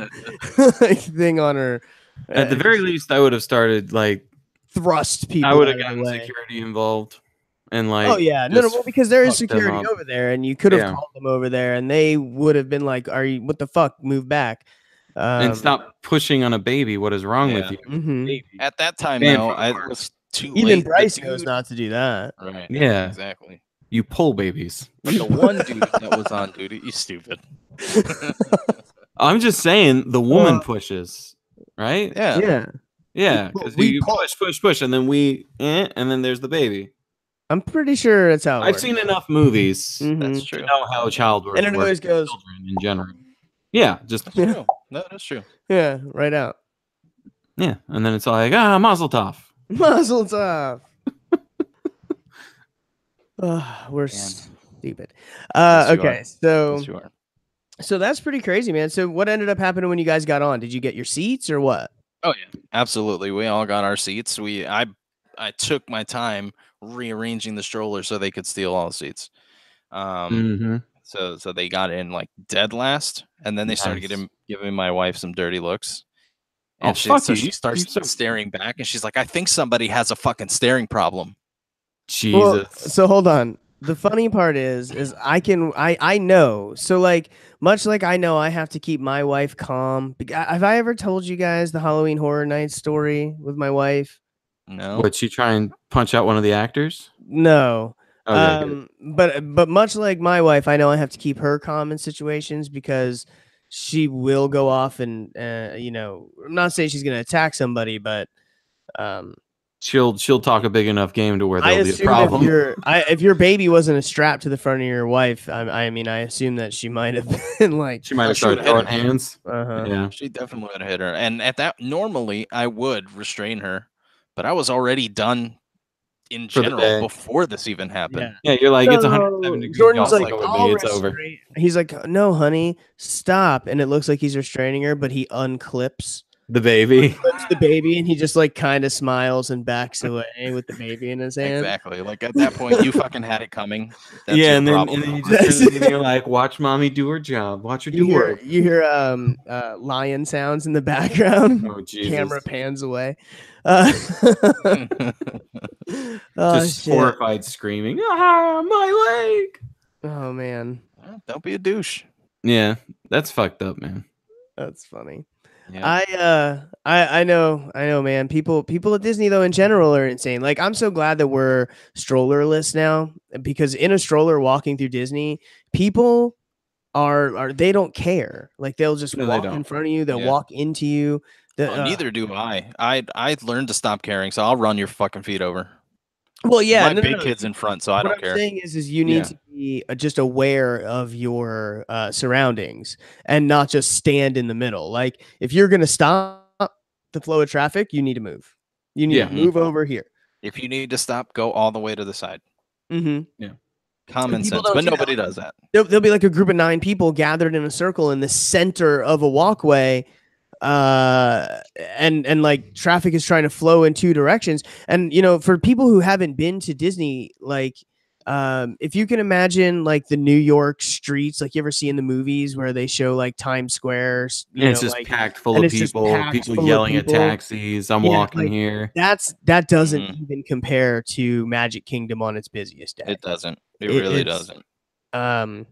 like, thing on her. At the very least, I would have started like thrust people. I would have gotten security involved. And like, oh yeah, no, well, because there is security over there, and you could have called them over there, and they would have been like, "Are you? What the fuck? Move back!" And stop pushing on a baby. What is wrong with you? At that time, though, I was too late. Even Bryce knows not to do that. Right? Yeah, exactly. You pull babies. But the one dude that was on duty, you stupid. I'm just saying, the woman pushes, right? Yeah. Because you push, and then and then there's the baby. I'm pretty sure that's how I've seen enough movies. That's true. To know how child works. And it always goes in general. Yeah, just that's true. No, that's true. Yeah, right out. Yeah, and then it's all like, mazel tov. Mazel tov. We're Man. stupid. Yes, you Okay, are. so Yes, you are. so that's pretty crazy, man. So what ended up happening when you guys got on? Did you get your seats or what? Oh yeah, absolutely. We all got our seats. I took my time rearranging the stroller so they could steal all the seats. Mm-hmm. So they got in like dead last, and then they started Nice. giving my wife some dirty looks. Oh And fuck you! she You starts so staring back, and she's like, "I think somebody has a fucking staring problem." Well, Jesus. so hold on. The funny part is I know. So like much like I know I have to keep my wife calm. Have I ever told you guys the Halloween Horror Nights story with my wife? No. What, she try and punch out one of the actors? No. Okay, good. But much like my wife, I know I have to keep her calm in situations because she will go off and I'm not saying she's gonna attack somebody, but um She'll talk a big enough game to where I there'll be a assume if problem. if your baby wasn't a strap to the front of your wife, I mean, I assume that she might have been like, She might have She started would've hit throwing her. hands. uh-huh. Yeah. She definitely would have hit her. And at that, normally I would restrain her, but I was already done in For the general day. before this even happened. Yeah, you're like, it's 107 No, degrees. Jordan's Y'all like, go with I'll me. It's over. restrain. He's like, no, honey, stop. And it looks like he's restraining her, but he unclips The baby. the baby, and he just like kind of smiles and backs away with the baby in his hand. Exactly. Like at that point, you fucking had it coming. That's Yeah, your and problem. then you just turn to me and you're like, watch mommy do her job. Watch her do work. You hear lion sounds in the background. Oh Jesus. Camera pans away. Oh Just shit. horrified screaming. Ah, my leg. Oh man, Don't be a douche. Yeah, that's fucked up, man. that's funny. Yeah. I know, man. People at Disney though in general are insane. Like I'm so glad that we're strollerless now because in a stroller walking through Disney, people are they don't care. Like they'll just No, they walk in don't. front of you. They'll Yeah. walk into you. Neither do I. I learned to stop caring, so I'll run your fucking feet over. Well, yeah, My big kid's in front, so I what don't I'm care. saying is you need Yeah. to be just aware of your surroundings and not just stand in the middle. Like if you're gonna stop the flow of traffic, you need to move. You need Yeah. to move over here. If you need to stop, go all the way to the side. Mm-hmm. Common People sense, don't but do that. nobody does that. There'll be like a group of 9 people gathered in a circle in the center of a walkway, and like traffic is trying to flow in 2 directions. And for people who haven't been to Disney, like if you can imagine like the New York streets, like you ever see in the movies where they show like Times Square, And it's just like, packed full and of it's just people, packed people full of yelling at people. taxis. I'm Yeah, walking like, here. that doesn't Mhm. even compare to Magic Kingdom on its busiest day. It doesn't. It really it's- doesn't.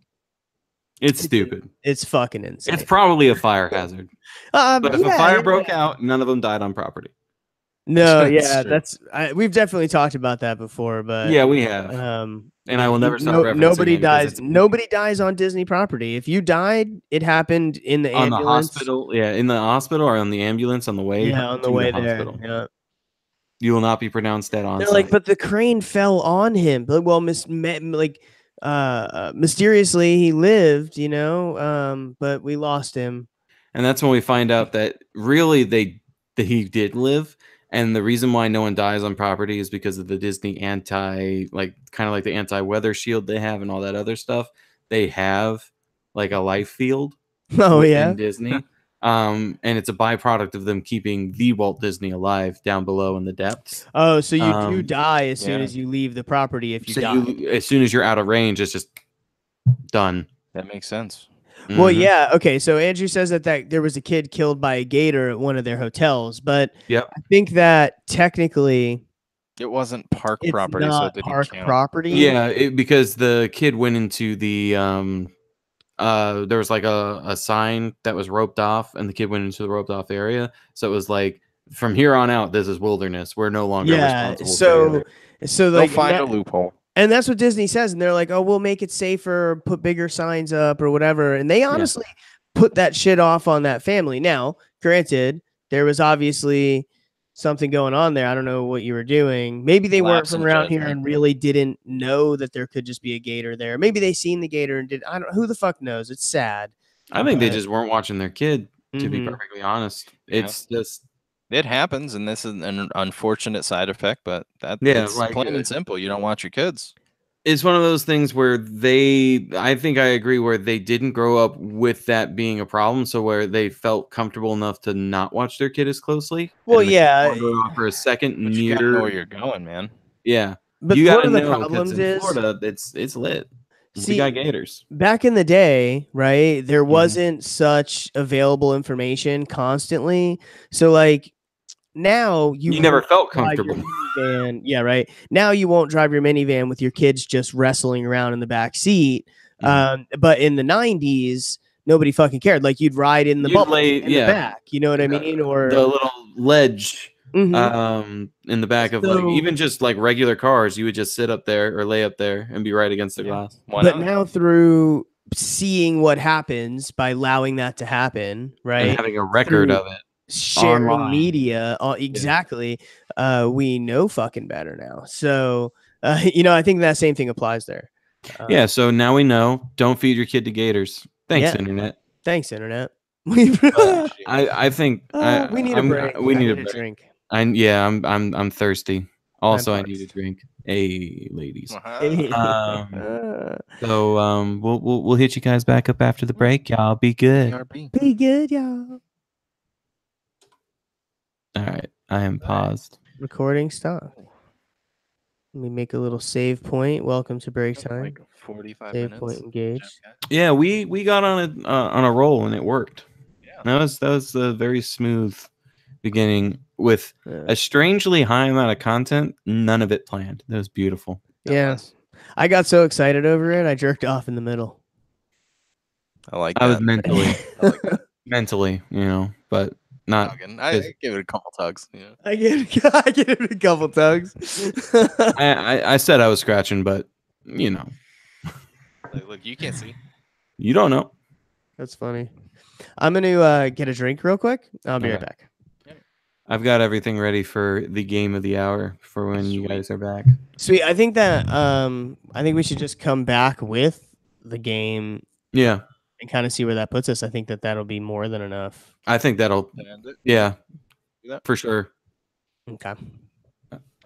It's stupid. It's fucking insane. It's probably a fire hazard. But if a Yeah, fire broke out, none of them died on property. No, That's yeah, true. we've definitely talked about that before, but Yeah, we have. And I will never stop referencing nobody it because dies. it's Nobody dies on Disney property. If you died, it happened in the on the ambulance. hospital. Yeah, in the hospital or on the ambulance on the way on the to way the there. hospital. Yeah. You will not be pronounced dead on They're site. like, but the crane fell on him. But well, mysteriously he lived, but we lost him. And that's when we find out that really that he did live. And the reason why no one dies on property is because of the Disney kind of like the anti-weather shield they have and all that other stuff. They have like a life field Oh within yeah. Disney. And it's a byproduct of them keeping the Walt Disney alive down below in the depths. Oh, so you do die as soon yeah. as you leave the property if you So die. as soon as you're out of range, it's just done. That makes sense. Well, Mhm. yeah. Okay. So Andrew says that there was a kid killed by a gator at one of their hotels, but Yep. I think that technically It wasn't park it's property, so not it didn't park count. property. Yeah, because the kid went into the there was like a sign that was roped off, and the kid went into the roped off area. So it was like, from here on out, this is wilderness. We're no longer responsible. So They'll like find a loophole. and that's what Disney says, and they're like, "Oh, we'll make it safer, put bigger signs up or whatever." And they honestly put that shit off on that family. Now, granted, there was obviously something going on there. I don't know what you were doing. Maybe they weren't Lapse from in around here judgment. and really didn't know that there could just be a gator there. Maybe they seen the gator and did. I don't. Who the fuck knows? It's sad. I think they But- just weren't watching their kid. To be Mhm. perfectly honest, Yeah. it's just It happens, and this is an unfortunate side effect, but Yeah, it's like, plain and simple. You don't watch your kids. It's one of those things where I think I agree, where they didn't grow up with that being a problem, so where they felt comfortable enough to not watch their kid as closely, Well, and the kid yeah, wandered off for a second But you gotta know where near. you're going, man. Yeah, but you one gotta of the know, because problems in is, Florida, it's lit. We see, got gators. back in the day, right, there Mhm. wasn't such available information constantly. So like now you You never won't felt drive your comfortable. minivan. Yeah, right. Now you won't drive your minivan with your kids just wrestling around in the back seat. But in the 90s, nobody fucking cared. Like you'd ride in the You'd bubble lay, in the yeah, back. You know what I mean? the Or little ledge Mhm. in the back of, like, So, even just like regular cars, you would just sit up there or lay up there and be right against the Yeah. glass. Why but not? now through seeing what happens by allowing that to happen, And right? having a record Through of it sharing online. media, exactly. We know fucking better now. So, I think that same thing applies there. Yeah, so now we know. Don't feed your kid to gators. Thanks, Yeah. internet. Thanks, internet. But I think We need a break. we I need need a a break. drink. I'm thirsty. I'm Also, I need a buzzed. drink. Hey, ladies. Uh-huh. So we'll hit you guys back up after the break. Y'all be good. BRB. Be good, y'all. All right, I am paused. Recording stop. Let me make a little save point. Welcome to break time. Like 45 Save minutes. point engaged. Yeah, we got on a roll and it worked. Yeah. That was a very smooth beginning with Yeah. a strangely high amount of content. None of it planned. That was beautiful. Yeah. I got so excited over it, I jerked off in the middle. I like I was that. mentally, I like that. mentally, but not. Tugging. I give it a couple tugs. Yeah. I get it a couple tugs. I said I was scratching, but Look, you can't see. you don't know. That's funny. I'm going to get a drink real quick. I'll be right Okay. back. I've got everything ready for the game of the hour for when you Sweet. guys are back. Sweet. I think we should just come back with the game Yeah, and kind of see where that puts us. I think that'll be more than enough. I think that'll. End it. Yeah, Do that. for sure. Okay.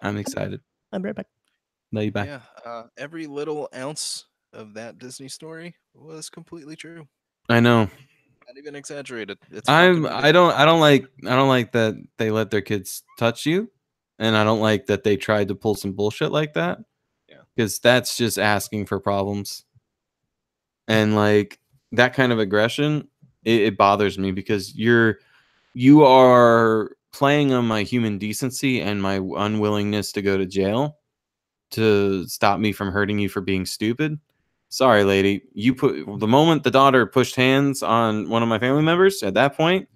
I'm excited. I'll be right back. Love you back. Yeah. Every little ounce of that Disney story was completely true. I know. Not even exaggerated. It's I fucking don't like that they let their kids touch you, and I don't like that they tried to pull some bullshit like that. Yeah. Because that's just asking for problems. And like that kind of aggression, it bothers me, because you are playing on my human decency and my unwillingness to go to jail to stop me from hurting you for being stupid. Sorry, lady. The moment the daughter pushed hands on one of my family members, at that point,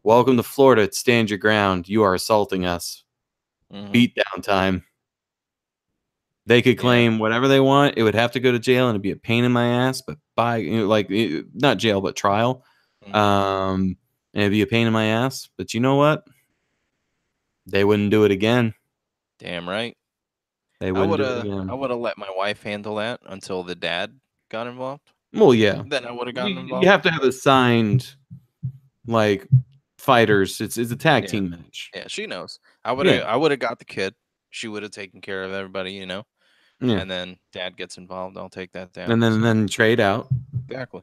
welcome to Florida. Stand your ground. You are assaulting us. Mhm. Beat down time. They could claim whatever they want. It would have to go to jail, and it'd be a pain in my ass. But not jail, but trial. Mhm. And it'd be a pain in my ass. But you know what? They wouldn't do it again. Damn right. They I wouldn't would do it have. again. I would have let my wife handle that until the dad got involved. Well, yeah. Then I would have gotten You involved. have to have assigned like fighters. It's a tag Yeah. team match. Yeah, she knows. I would have got the kid. She would have taken care of everybody, Yeah. And then dad gets involved. I'll take that down. And then trade out. Exactly.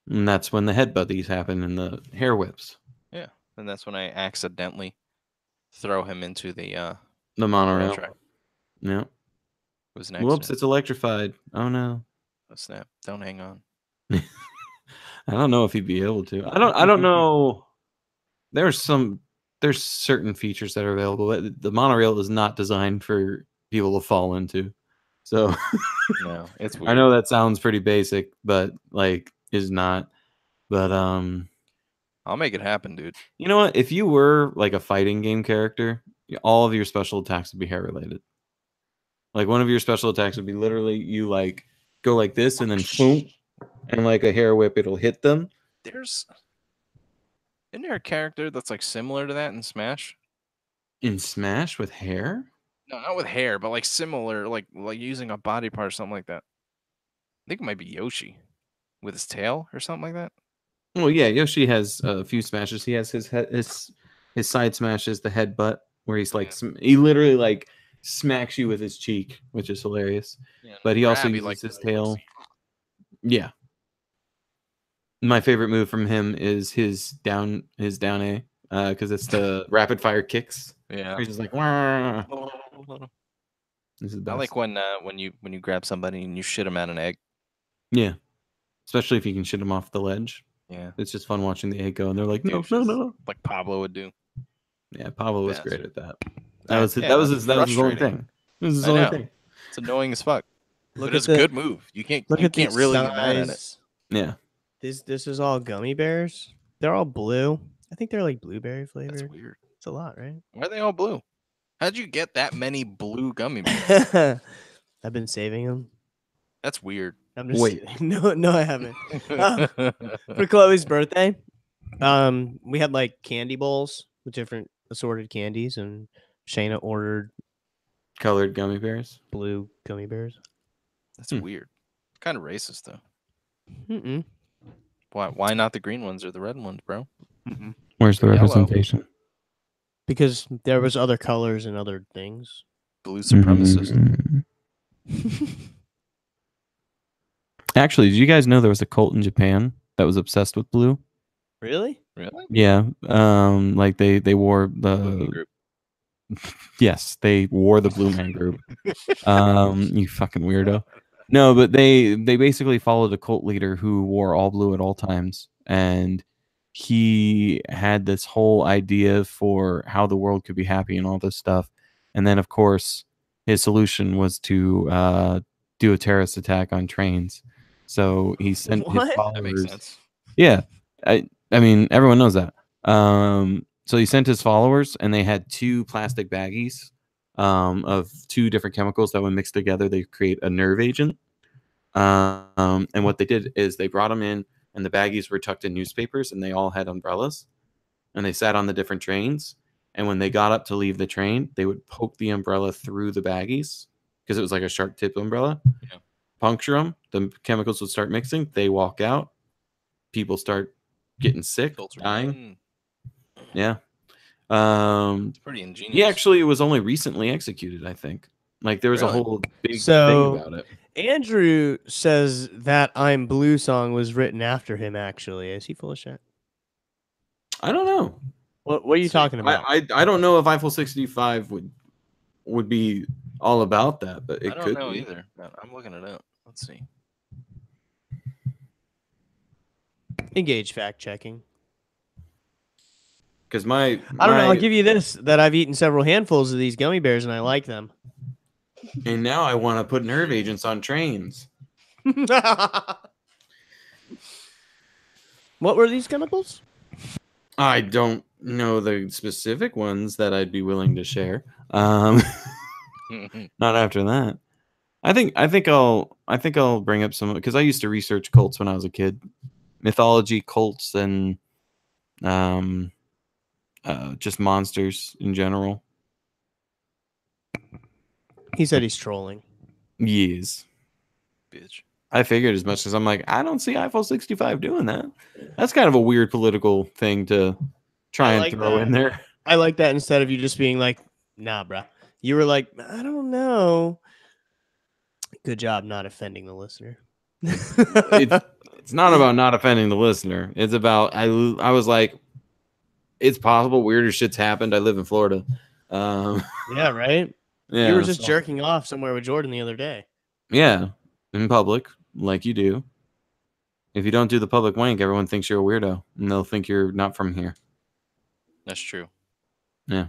And that's when the head buddies happen and the hair whips. Yeah. And that's when I accidentally throw him into the monorail track. Yeah. Who's next? Whoops, it's electrified. Oh no. Oh snap. Don't hang on. I don't know if he'd be able to. I don't know. There's certain features that are available. The monorail is not designed for people to fall into. So No, it's weird. I know that sounds pretty basic, but like is not. But I'll make it happen, dude. you know what? If you were like a fighting game character, all of your special attacks would be hair related. Like one of your special attacks would be literally you like go like this and then boom, and like a hair whip, it'll hit them. Isn't there a character that's like similar to that in Smash? In Smash with hair? No, not with hair, but like similar, like using a body part or something like that. I think it might be Yoshi with his tail or something like that. Well, yeah, Yoshi has a few smashes. He has his side smashes, the headbutt, where he's like he literally like smacks you with his cheek, which is hilarious. Yeah, But he also grab, uses his like, tail. Yeah. My favorite move from him is his down A, because it's the rapid fire kicks. Yeah. He's just like, "Wah." I This is the best. like when you grab somebody and you shit them at an egg. Yeah. Especially if you can shit them off the ledge. Yeah. It's just fun watching the egg go, and they're like, no, Douches, no, no. like Pablo would do. Yeah, Pablo was Bastard. great at that. That's That was his only frustrating. thing. This is his I only know. thing. It's annoying as fuck. Look But it's at a the good move. You can't the really get mad at it. size. Yeah. This is all gummy bears. They're all blue. I think they're like blueberry flavored. That's weird. It's a lot, right? Why are they all blue? How'd you get that many blue gummy bears? I've been saving them. That's weird. I'm just Wait. kidding. No, I haven't. For Chloe's birthday, we had like candy bowls with different assorted candies, and Shayna ordered Colored gummy bears. blue gummy bears. That's weird. Kind of racist though. Mm-mm. Why not the green ones or the red ones, bro? Where's the Yellow. representation? Because there was other colors and other things. Blue supremacist. Actually, did you guys know there was a cult in Japan that was obsessed with blue? Really? Really? Yeah. Like they wore Blue Man the Group. yes, they wore the Blue Man Group. You fucking weirdo. No, but they basically followed a cult leader who wore all blue at all times, and he had this whole idea for how the world could be happy and all this stuff. And then, of course, his solution was to do a terrorist attack on trains. So he sent his What? followers. That makes sense. Yeah, I mean everyone knows that. So he sent his followers, and they had 2 plastic baggies of 2 different chemicals that when mixed together they create a nerve agent. And what they did is they brought them in, and the baggies were tucked in newspapers, and they all had umbrellas, and they sat on the different trains. And when they got up to leave the train, they would poke the umbrella through the baggies because it was like a sharp tip umbrella. Yeah. Puncture them, the chemicals would start mixing. They walk out. People start getting sick, Filter dying. in. Yeah. It's pretty ingenious. He actually was only recently executed, I think. Like there was a Really? whole big So- thing about it. Andrew says that "I'm Blue" song was written after him. Actually, is he full of shit? I don't know. What are you talking about? I don't know if Eiffel 65 would be all about that, but it I don't could know be. either. I'm looking it up. Let's see. Engage fact checking. Because I don't know. I'll give you this: that I've eaten several handfuls of these gummy bears, and I like them. and now I want to put nerve agents on trains. What were these chemicals? I don't know the specific ones that I'd be willing to share. Not after that. I think I'll bring up some because I used to research cults when I was a kid, mythology, cults, and just monsters in general. He said he's trolling. Yes. Bitch. I figured as much because I'm like, I don't see Eiffel 65 doing that. That's kind of a weird political thing to try and like throw that. in there. I like that instead of you just being like, nah, bruh. You were like, I don't know. Good job not offending the listener. It's not about not offending the listener. It's about I was like, it's possible weirder shit's happened. I live in Florida. Yeah, right? Yeah, You were just jerking off somewhere with Jordan the other day. Yeah, in public, like you do. If you don't do the public wank, everyone thinks you're a weirdo, and they'll think you're not from here. That's true. Yeah.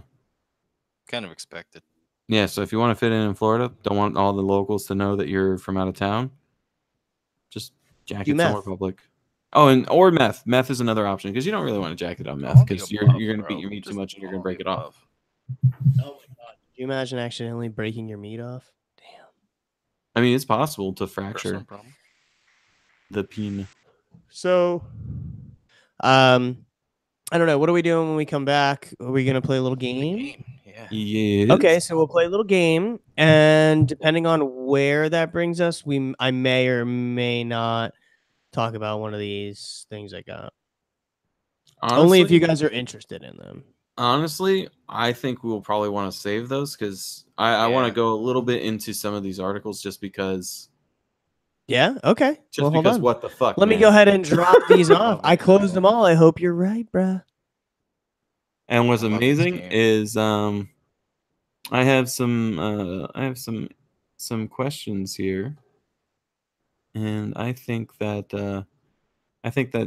Kind of expected. Yeah, so if you want to fit in Florida, don't want all the locals to know that you're from out of town, just jack it somewhere public. Oh, or meth. Meth is another option because you don't really want to jack it on meth because you're going to beat your meat too much and you're going to break it off. Oh my god! Can you imagine accidentally breaking your meat off? Damn. I mean, it's possible to fracture Personal problem. the peen. So, I don't know. What are we doing when we come back? Are we gonna play a little game? Yeah. Yes. Okay, so we'll play a little game, and depending on where that brings us, I may or may not talk about one of these things I got. Honestly, Only if you guys are interested in them. Honestly, I think we'll probably want to save those because I want to go a little bit into some of these articles just because. Yeah. Okay. Just hold because on. what the fuck? Let me man. go ahead and drop these off. I man, closed them all. I hope you're right, bruh. And what's I love this amazing game. is I have some questions here, and I think that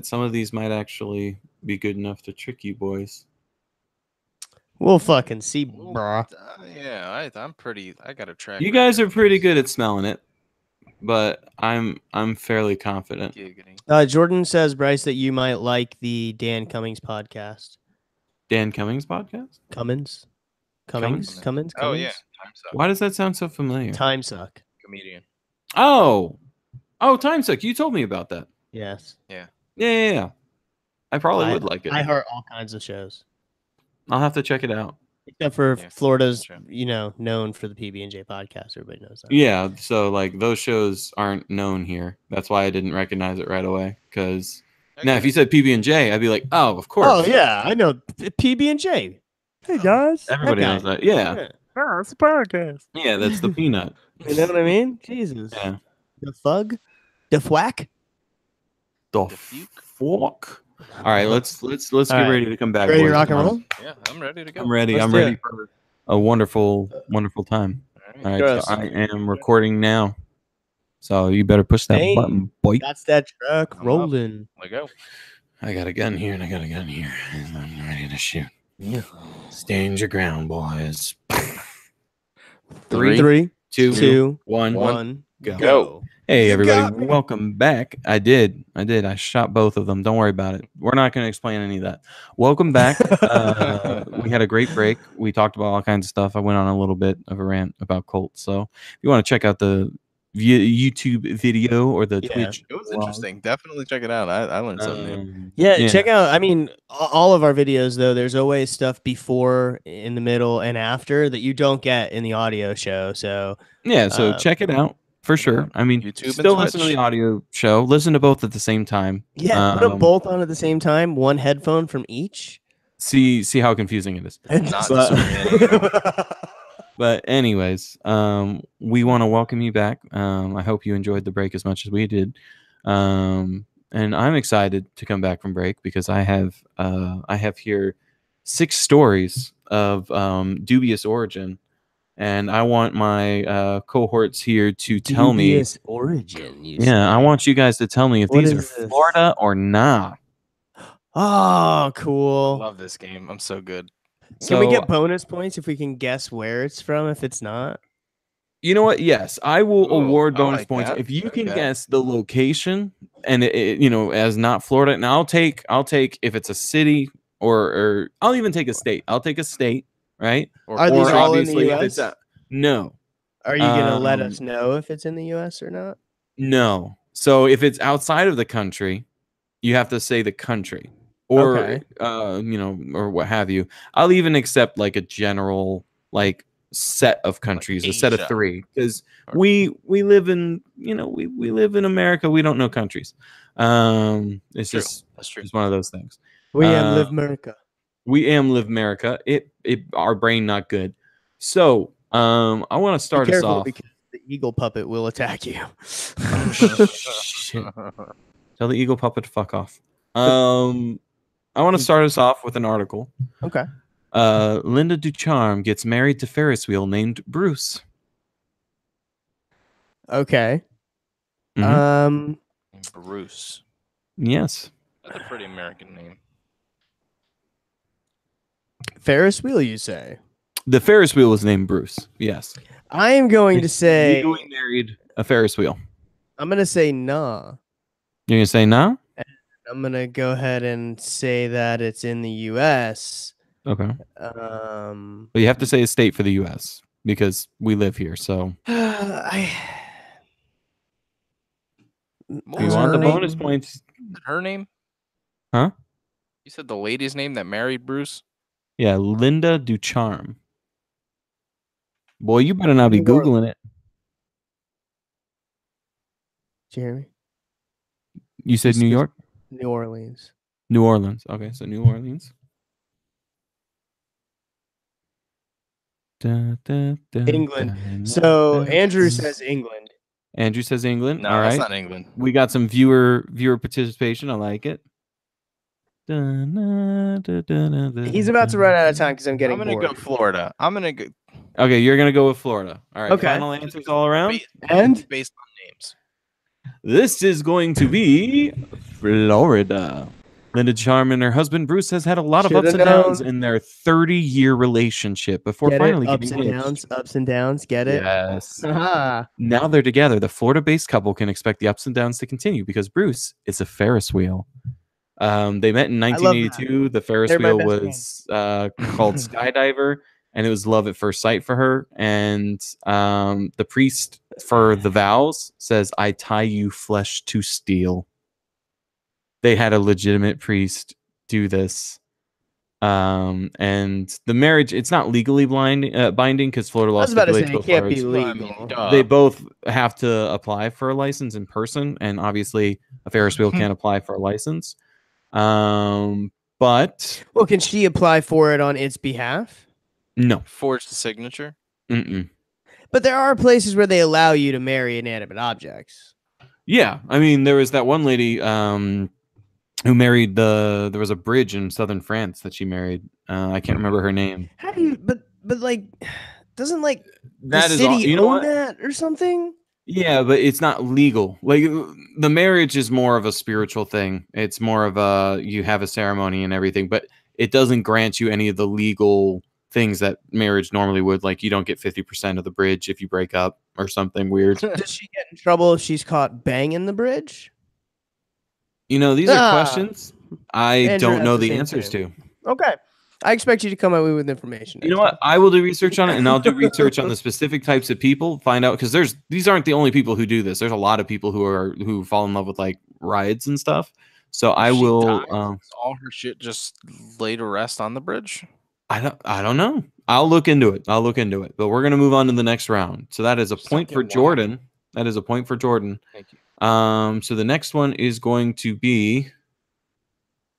some of these might actually be good enough to trick you boys. We'll fucking see, Well, bruh. yeah, I'm pretty. I got a track. You guys record are of pretty this. good at smelling it, but I'm fairly confident. Giggity. Jordan says, Bryce, that you might like the Dan Cummings podcast. Dan Cummings podcast? Cummins? Cummins? Oh yeah, Cummins? Time Suck. Why does that sound so familiar? Time suck. Comedian. Oh, Time Suck. You told me about that. Yes. Yeah. I probably would like it. I heart all kinds of shows. I'll have to check it out. Except for Yeah, Florida's, sure. known for the PB&J podcast. Everybody knows that. Yeah, so like those shows aren't known here. That's why I didn't recognize it right away. Because now, if you said PB&J, I'd be like, oh, of course. Oh yeah, I know PB&J. Hey guys, Everybody knows that. Yeah. Oh, it's a podcast. Yeah, that's the peanut. You know what I mean? Jesus. Yeah. The fug, the thwack. The fuck. All right, let's get right. ready to come back. Ready to boys. rock and roll? Yeah, I'm ready to go. I'm ready. Let's I'm do ready it. for a wonderful time. All right, Gross. so I am recording now. So you better push that Hey, button, boy. That's that truck I'm rolling. Let go. I got a gun here and I got a gun here, and I'm ready to shoot. Stand your ground, boys. Three, two, one, one, go. go. Hey, You everybody, got me. welcome back. I did. I shot both of them. Don't worry about it. We're not going to explain any of that. Welcome back. We had a great break. We talked about all kinds of stuff. I went on a little bit of a rant about Colts. So if you want to check out the YouTube video or the Twitch, It was interesting. Definitely check it out. I learned something new. Yeah, check out. I mean, all of our videos though. There's always stuff before, in the middle, and after that you don't get in the audio show. So yeah, so check it out. For sure. I mean, YouTube still and listen to the Twitch. audio show. Listen to both at the same time. yeah, put them both on at the same time. One headphone from each. See how confusing it is. Not But- disorienting. But anyways, we want to welcome you back. I hope you enjoyed the break as much as we did. And I'm excited to come back from break because I have here 6 stories of dubious origin. And I want my cohorts here to tell me. Dubious origin. I want you guys to tell me if What these are is this? Florida or not. Oh, cool. I love this game. I'm so good. Can we get bonus points if we can guess where it's from? If it's not, You know what? Yes, I will Ooh, award I bonus like points that. if you can Okay. guess the location and it as not Florida. And I'll take if it's a city or I'll even take a state. I'll take a state, right? Are these all in the obviously if US? it's no, are you gonna let Um, us know if it's in the US or not? no. So if it's outside of the country, you have to say the country or Okay. or what have you. I'll even accept like a general like set of countries, a set of Asia. 3, because we live in we live in America. We don't know countries. It's True. just That's true. it's one of those things. We live America. We live America. It our brain not good. So I want to start Be us careful off. because the eagle puppet will attack you. Oh, shit. Tell the eagle puppet to fuck off. I want to start us off with an article. Okay. Linda Ducharme gets married to Ferris wheel named Bruce. Okay. Mhm. Bruce. Yes. That's a pretty American name. Ferris wheel, you say? The Ferris wheel was named Bruce. Yes. I am going to say. Legally married a Ferris wheel. I'm gonna say nah. You're gonna say no? I'm gonna go ahead and say that it's in the U.S. Okay. But But you have to say a state for the U.S. because we live here. So I. if you want the bonus points, Is it her name? huh? You said the lady's name that married Bruce? Yeah, Linda Ducharme. Boy, you better not be New Orleans. Googling it. Did you hear me? You said New York? New Orleans. New Orleans. Okay, so New Orleans. England. So Andrew says England. Andrew says England. No, All that's right. not England. We got some viewer participation. I like it. He's about to run out of time because I'm getting I'm gonna bored. go Florida. I'm gonna go. Okay, you're gonna go with Florida. All right. Okay. Final answers all around. And based on names. This is going to be Florida. Linda Charm and her husband Bruce has had a lot of ups and downs in their 30-year relationship before finally ups getting and engaged. downs, ups and downs. Get it? Yes. Aha. Now they're together. The Florida-based couple can expect the ups and downs to continue because Bruce is a Ferris wheel. They met in 1982. The Ferris They're my wheel best was called Skydiver, and it was love at first sight for her. And the priest for the vows says, "I tie you flesh to steel." They had a legitimate priest do this. And the marriage, it's not legally binding because Florida law I was about to say stipulates it can't be as legal. they both have to apply for a license in person, and obviously a Ferris wheel can't apply for a license. But Well, can she apply for it on its behalf? no. Forge the signature. But there are places where they allow you to marry inanimate objects. Yeah, I mean, there was that one lady who married there was a bridge in southern France that she married. I can't remember her name. How do you? But like, doesn't like That the is city all, you know own what? that or something? Yeah, but it's not legal. Like the marriage is more of a spiritual thing. It's more of a you have a ceremony and everything, but it doesn't grant you any of the legal things that marriage normally would. Like you don't get 50% of the bridge if you break up or something weird. Does she get in trouble if she's caught banging the bridge? You know, these are questions I Andrew don't know has the the same answers thing. to. Okay. I expect you to come out with information. You know what? I will do research on it, and I'll do research on the specific types of people. Find out because these aren't the only people who do this. There's a lot of people who fall in love with like rides and stuff. So I will. All her shit just lay to rest on the bridge. I don't know. I'll look into it. But we're gonna move on to the next round. So that is a point for Jordan. That is a point for Jordan. Thank you. So the next one is going to be.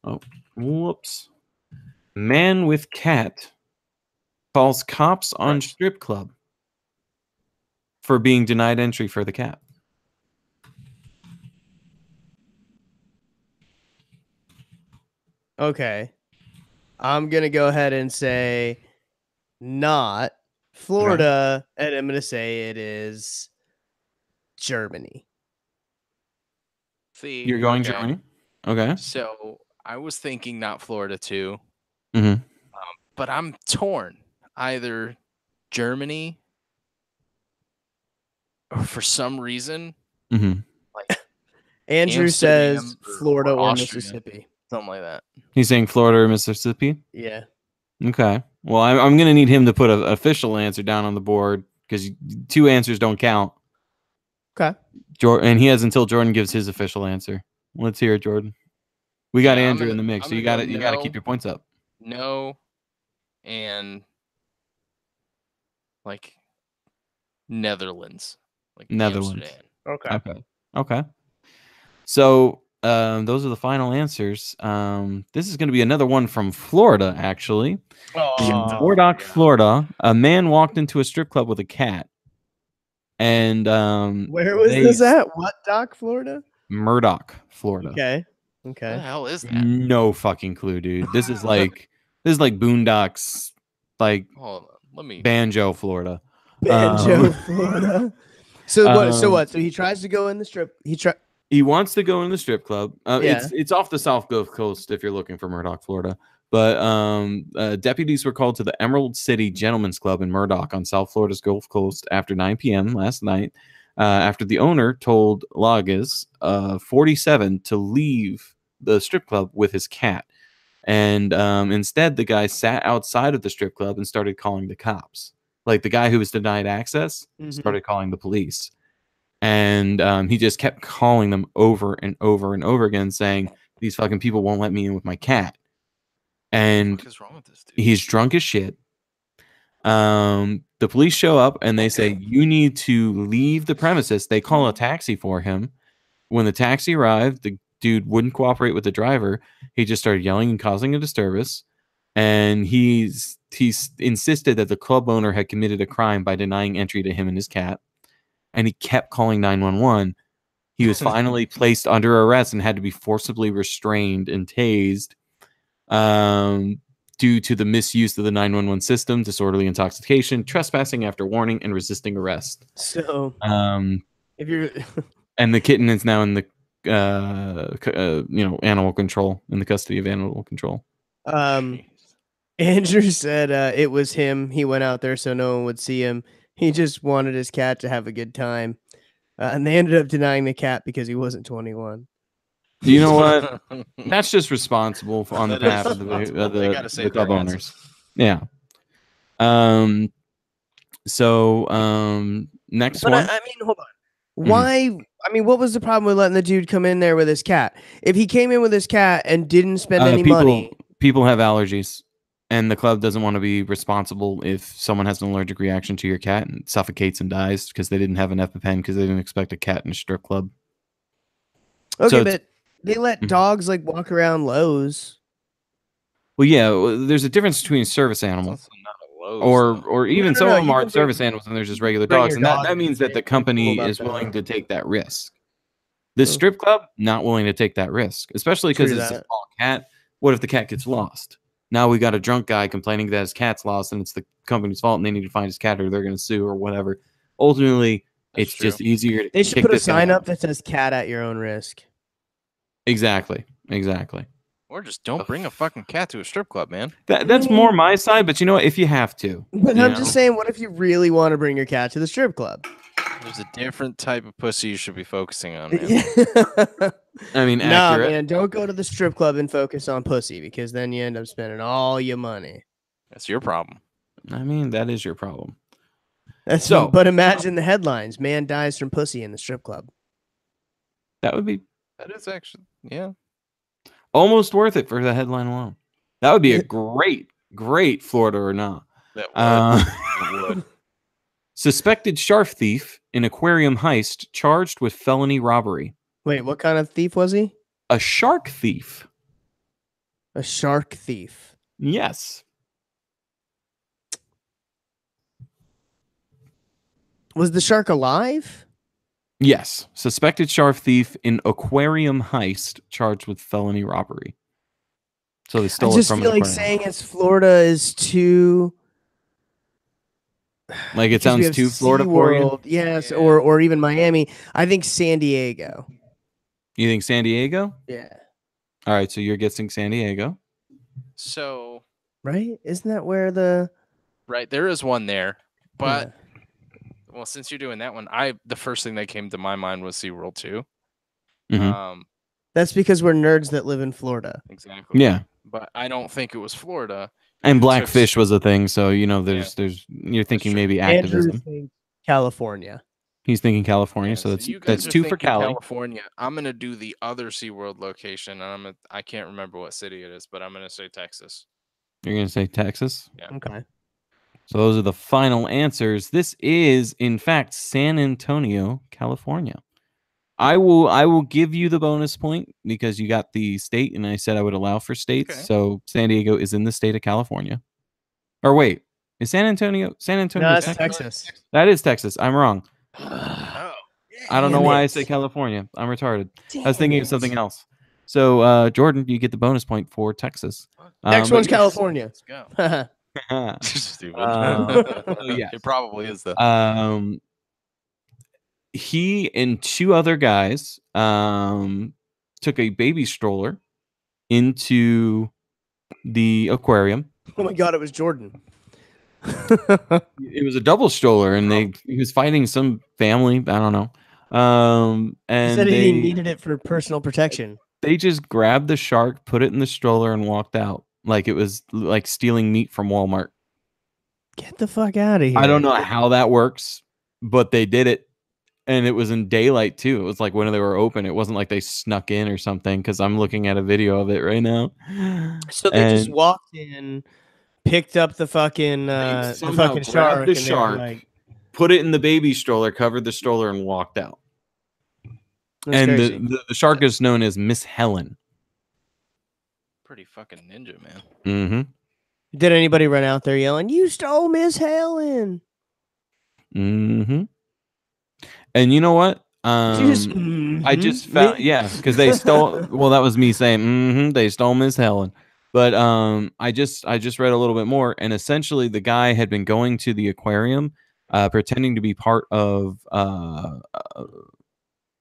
Oh, whoops. Man with cat calls cops on strip club for being denied entry for the cat. Okay. I'm going to go ahead and say not Florida, and I'm going to say it is Germany. See, You're going Germany? Okay. So I was thinking not Florida too. Mm-hmm. But I'm torn. Either Germany or for some reason, like Andrew says Amsterdam Florida or Austria, Mississippi. something like that. He's saying Florida or Mississippi? Yeah. Okay. Well, I'm going to need him to put an official answer down on the board because two answers don't count. Okay. And he has until Jordan gives his official answer. Let's hear it, Jordan. We got Andrew in the mix, so you got to keep your points up. No, and like Netherlands, like Netherlands. Amsterdam. Okay. So those are the final answers. This is going to be another one from Florida, actually. In Murdoch, Florida, a man walked into a strip club with a cat. And where was this at? What dock, Florida? Murdoch, Florida. Okay. What the hell is that? No fucking clue, dude. This is like Boondocks, like Banjo, Florida. Florida. So what? So he tries to go in the strip. He wants to go in the strip club. It's off the South Gulf Coast if you're looking for Murdoch, Florida. But deputies were called to the Emerald City Gentlemen's Club in Murdoch on South Florida's Gulf Coast after 9 p.m. last night. After the owner told Lagas, 47, to leave the strip club with his cat. And instead, the guy sat outside of the strip club and started calling the cops. Like the guy who was denied access started calling the police. And he just kept calling them over and over and over again, saying, these fucking people won't let me in with my cat. And what is wrong with this dude? He's drunk as shit. The police show up and they say, you need to leave the premises. They call a taxi for him. When the taxi arrived, the dude wouldn't cooperate with the driver. He just started yelling and causing a disturbance. and he's insisted that the club owner had committed a crime by denying entry to him and his cat, and he kept calling 911. He was finally placed under arrest and had to be forcibly restrained and tased due to the misuse of the 911 system, disorderly intoxication, trespassing after warning, and resisting arrest. So, if you're and the kitten is now in the animal control, in the custody of animal control. Andrew said it was him. He went out there so no one would see him. He just wanted his cat to have a good time. And they ended up denying the cat because he wasn't 21. You know what? That's just responsible on the behalf of the club owners. Yeah. Next one. I mean, hold on. Why? I mean, what was the problem with letting the dude come in there with his cat? If he came in with his cat and didn't spend any money. People have allergies, and the club doesn't want to be responsible if someone has an allergic reaction to your cat and suffocates and dies because they didn't have an EpiPen because they didn't expect a cat in a strip club. Okay, so but they let dogs like walk around Lowe's. Well, yeah, there's a difference between a service animal or even some of them are service animals and there's just regular dogs, and that means that the company is willing to take that risk. The strip club not willing to take that risk, especially because it's a small cat. What if the cat gets lost? Now we got a drunk guy complaining that his cat's lost and it's the company's fault and they need to find his cat or they're going to sue or whatever. Ultimately, it's just easier. They should put a sign up that says "cat at your own risk." Exactly. Or just don't bring a fucking cat to a strip club, man. That's more my side, but you know what? If you have to. But I'm just saying, what if you really want to bring your cat to the strip club? There's a different type of pussy you should be focusing on, man. I mean, accurate. No, man, don't go to the strip club and focus on pussy because then you end up spending all your money. That's your problem. I mean, that is your problem. But imagine the headlines: "Man dies from pussy in the strip club." That is actually, yeah, almost worth it for the headline alone. That would be a great Florida or not. That would. Suspected shark thief in aquarium heist charged with felony robbery. Wait, what kind of thief was he? A shark thief. A shark thief. Yes. Was the shark alive? Yes. Suspected shark thief in aquarium heist charged with felony robbery. So they stole it from an aquarium. I just feel like saying it's Florida is too... Like it sounds too Florida for you? Yes, yeah. or even Miami. I think San Diego. You think San Diego? Yeah. All right, so you're guessing San Diego. So... Right? Isn't that where the... Right, there is one there. But, well, since you're doing that one, the first thing that came to my mind was SeaWorld 2. Mm-hmm. That's because we're nerds that live in Florida. Exactly. Yeah. But I don't think it was Florida. And blackfish was a thing, so there's you're thinking maybe activism. California. He's thinking California, so that's two for Cali. California. I'm gonna do the other SeaWorld location, and I can't remember what city it is, but I'm gonna say Texas. You're gonna say Texas? Yeah. Okay. So those are the final answers. This is, in fact, San Antonio, California. I will give you the bonus point because you got the state, and I said I would allow for states. Okay. So San Diego is in the state of California. Or wait, is San Antonio? No, that's Texas. That is Texas. I'm wrong. Oh, I don't know why I say California. I'm retarded. I was thinking of something else. So Jordan, you get the bonus point for Texas. Next one's California. Let's go. Stupid. Yeah, it probably is though. He and two other guys took a baby stroller into the aquarium. Oh my god, it was Jordan. It was a double stroller, and he was fighting some family. I don't know. And he said he needed it for personal protection. They just grabbed the shark, put it in the stroller, and walked out like it was like stealing meat from Walmart. Get the fuck out of here! I don't know how that works, but they did it. And it was in daylight, too. It was like when they were open. It wasn't like they snuck in or something, because I'm looking at a video of it right now. So they just walked in, picked up the fucking shark. The shark, put it in the baby stroller, covered the stroller, and walked out. And the shark is known as Miss Helen. Pretty fucking ninja, man. Mm-hmm. Did anybody run out there yelling, "You stole Miss Helen"? Mm-hmm. And you know what? I just found, yeah, because they stole. Well, that was me saying, they stole Miss Helen. But I just read a little bit more, and essentially the guy had been going to the aquarium, pretending to be part of an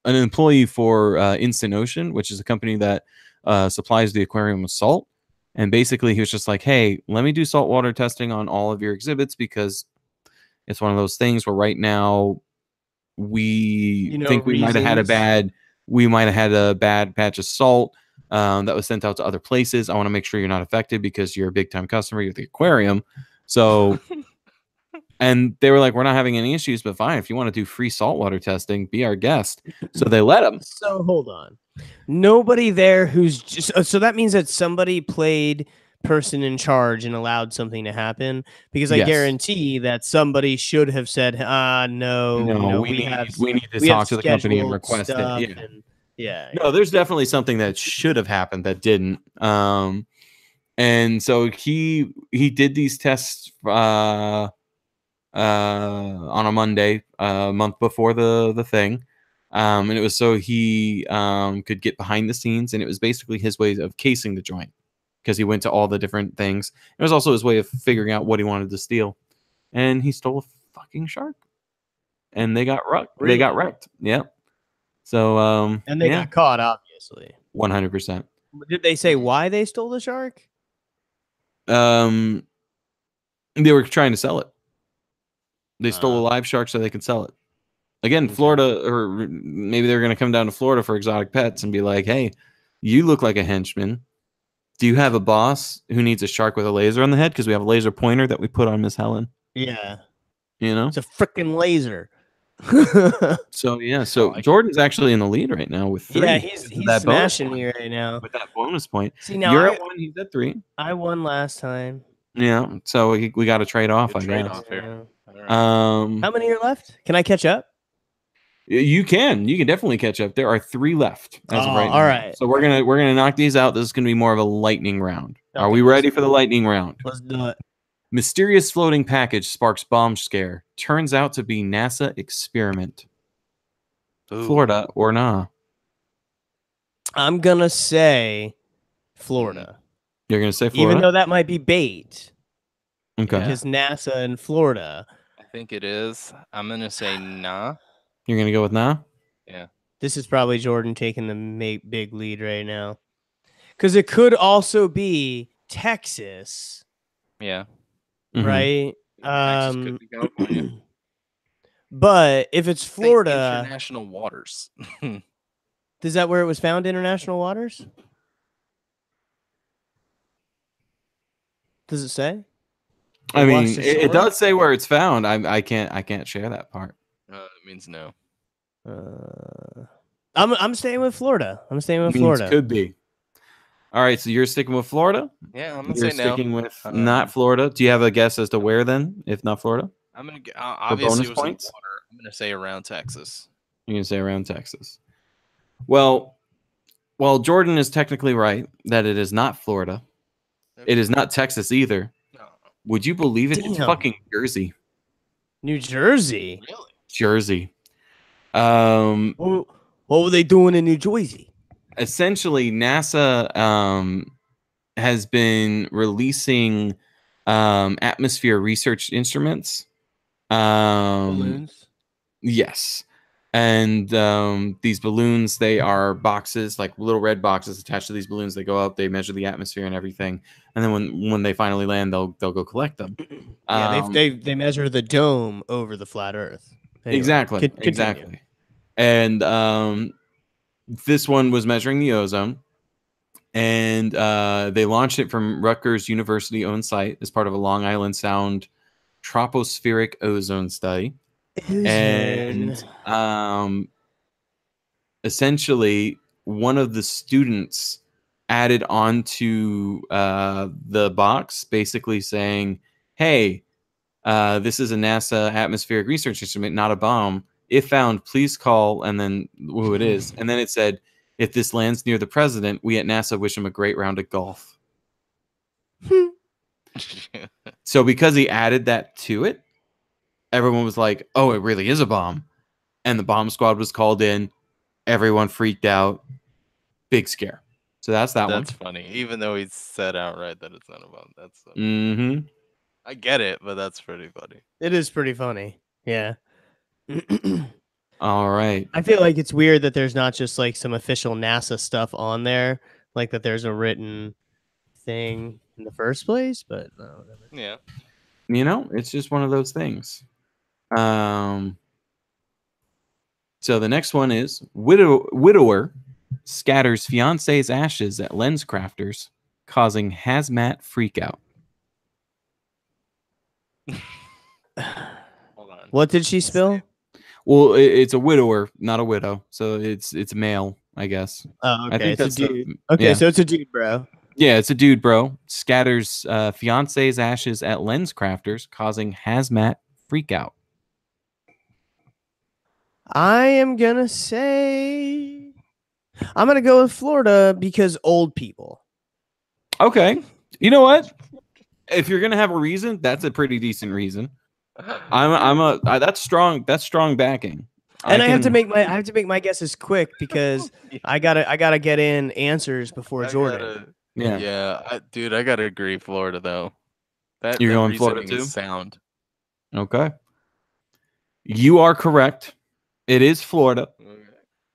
employee for Instant Ocean, which is a company that supplies the aquarium with salt. And basically, he was just like, "Hey, let me do saltwater testing on all of your exhibits because it's one of those things where right now we think we might have had a bad batch of salt that was sent out to other places. I want to make sure you're not affected because you're a big time customer. You're the aquarium." So, and they were like, "We're not having any issues, but fine. If you want to do free saltwater testing, be our guest." So they let him. So hold on. Nobody there who's just so that means that somebody played person in charge and allowed something to happen, because I Yes. guarantee that somebody should have said, no, No, we need to talk to the company and request it. Yeah. Yeah. No, there's definitely something that should have happened that didn't. And so he did these tests on a Monday, a month before the thing. And it was so he could get behind the scenes, and it was basically his way of casing the joint because he went to all the different things. It was also his way of figuring out what he wanted to steal, and he stole a fucking shark, and they got wrecked. Really? They got wrecked. Yep. So and they got caught, obviously. 100%. Did they say why they stole the shark? They were trying to sell it. They stole a live shark so they could sell it. Again, Okay. Florida, or maybe they're going to come down to Florida for exotic pets and be like, "Hey, you look like a henchman. Do you have a boss who needs a shark with a laser on the head? Because we have a laser pointer that we put on Miss Helen." Yeah. You know? It's a freaking laser. So, yeah. So, Jordan's actually in the lead right now with 3. Yeah, he's smashing me right now. With that bonus point. See, now You're at 1, he's at 3. I won last time. Yeah. So, we got to trade off, I guess. Yeah. All right. How many are left? Can I catch up? You can definitely catch up. There are 3 left as of right now. All right. So we're gonna knock these out. This is gonna be more of a lightning round. Okay, Are we ready for the lightning round? Let's do it. Mysterious floating package sparks bomb scare. Turns out to be NASA experiment. Ooh. Florida or nah? I'm gonna say Florida. You're gonna say Florida, even though that might be bait. Okay. Because NASA and Florida. I think it is. I'm gonna say nah. You're gonna go with nah? Yeah. This is probably Jordan taking the big lead right now. Because it could also be Texas. Yeah. Mhm. Right? Texas could be California. But if it's Florida, international waters. is that where it was found? International waters? Does it say? I mean, it does say where it's found. I can't share that part. It means no. I'm staying with Florida. I'm staying with Florida. Could be. All right, so you're sticking with Florida? Yeah, I'm gonna You're say no. sticking with not Florida. Do you have a guess as to where then, if not Florida? I'm gonna obviously bonus it was in points? water. I'm gonna say around Texas. You're gonna say around Texas. Well, Jordan is technically right that it is not Florida. It is not Texas either. No. Would you believe it? It's Damn. fucking Jersey. New Jersey. Really? Jersey. What were they doing in New Jersey? Essentially, NASA has been releasing atmosphere research instruments. Balloons. Yes. And these balloons, they are boxes, like little red boxes attached to these balloons. They go up, they measure the atmosphere and everything, and then when they finally land, they'll go collect them. Yeah, they measure the dome over the flat Earth. Anyway, exactly. Exactly. And this one was measuring the ozone, and they launched it from Rutgers University-owned site as part of a Long Island Sound tropospheric ozone study. And essentially, one of the students added onto the box, basically saying, "Hey, this is a NASA atmospheric research instrument, not a bomb. If found, please call," and then who it is. And then it said, "If this lands near the president, we at NASA wish him a great round of golf." So because he added that to it, everyone was like, "Oh, it really is a bomb," and the bomb squad was called in. Everyone freaked out. Big scare. So that's that one. That's funny. Even though he said outright that it's not a bomb. That's Mm-hmm. I get it, but that's pretty funny. It is pretty funny. Yeah. All right. I feel like it's weird that there's not just like some official NASA stuff on there, like that there's a written thing in the first place, but no, whatever. Yeah. You know, it's just one of those things. So the next one is widower scatters fiance's ashes at lens crafters, causing hazmat freakout. Hold on. What did she spill? Well, it's a widower, not a widow, so it's male, I guess. Oh, okay. I think It's a that's dude. Okay, yeah. so it's a dude, bro. Yeah, it's a dude, bro. Scatters fiance's ashes at lens crafters, causing hazmat freakout. I am gonna say I'm gonna go with Florida because old people. Okay, you know what? If you're gonna have a reason, that's a pretty decent reason. That's strong. That's strong backing. And I have to make my guesses quick because I gotta get in answers before Jordan. Dude, I gotta agree, Florida though. You're that going Florida reasoning too? is sound. Okay, you are correct. It is Florida.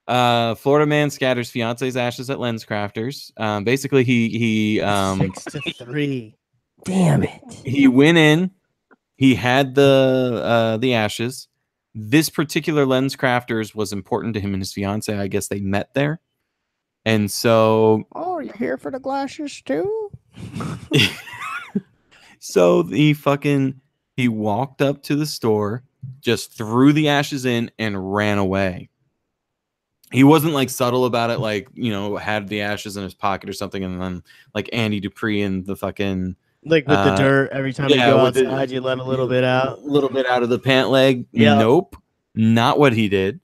Florida man scatters fiance's ashes at lens crafters. Basically, he 6-3. Damn it. He went in. He had the ashes. This particular lens crafters was important to him and his fiance. I guess they met there, and so. Oh, you're here for the glasses too? So he walked up to the store, just threw the ashes in, and ran away. He wasn't like subtle about it, like, you know, had the ashes in his pocket or something, and then like Andy Dupree and the fucking like with the dirt every time you go outside, you let a little bit out. A little bit out of the pant leg. Yep. Nope. Not what he did.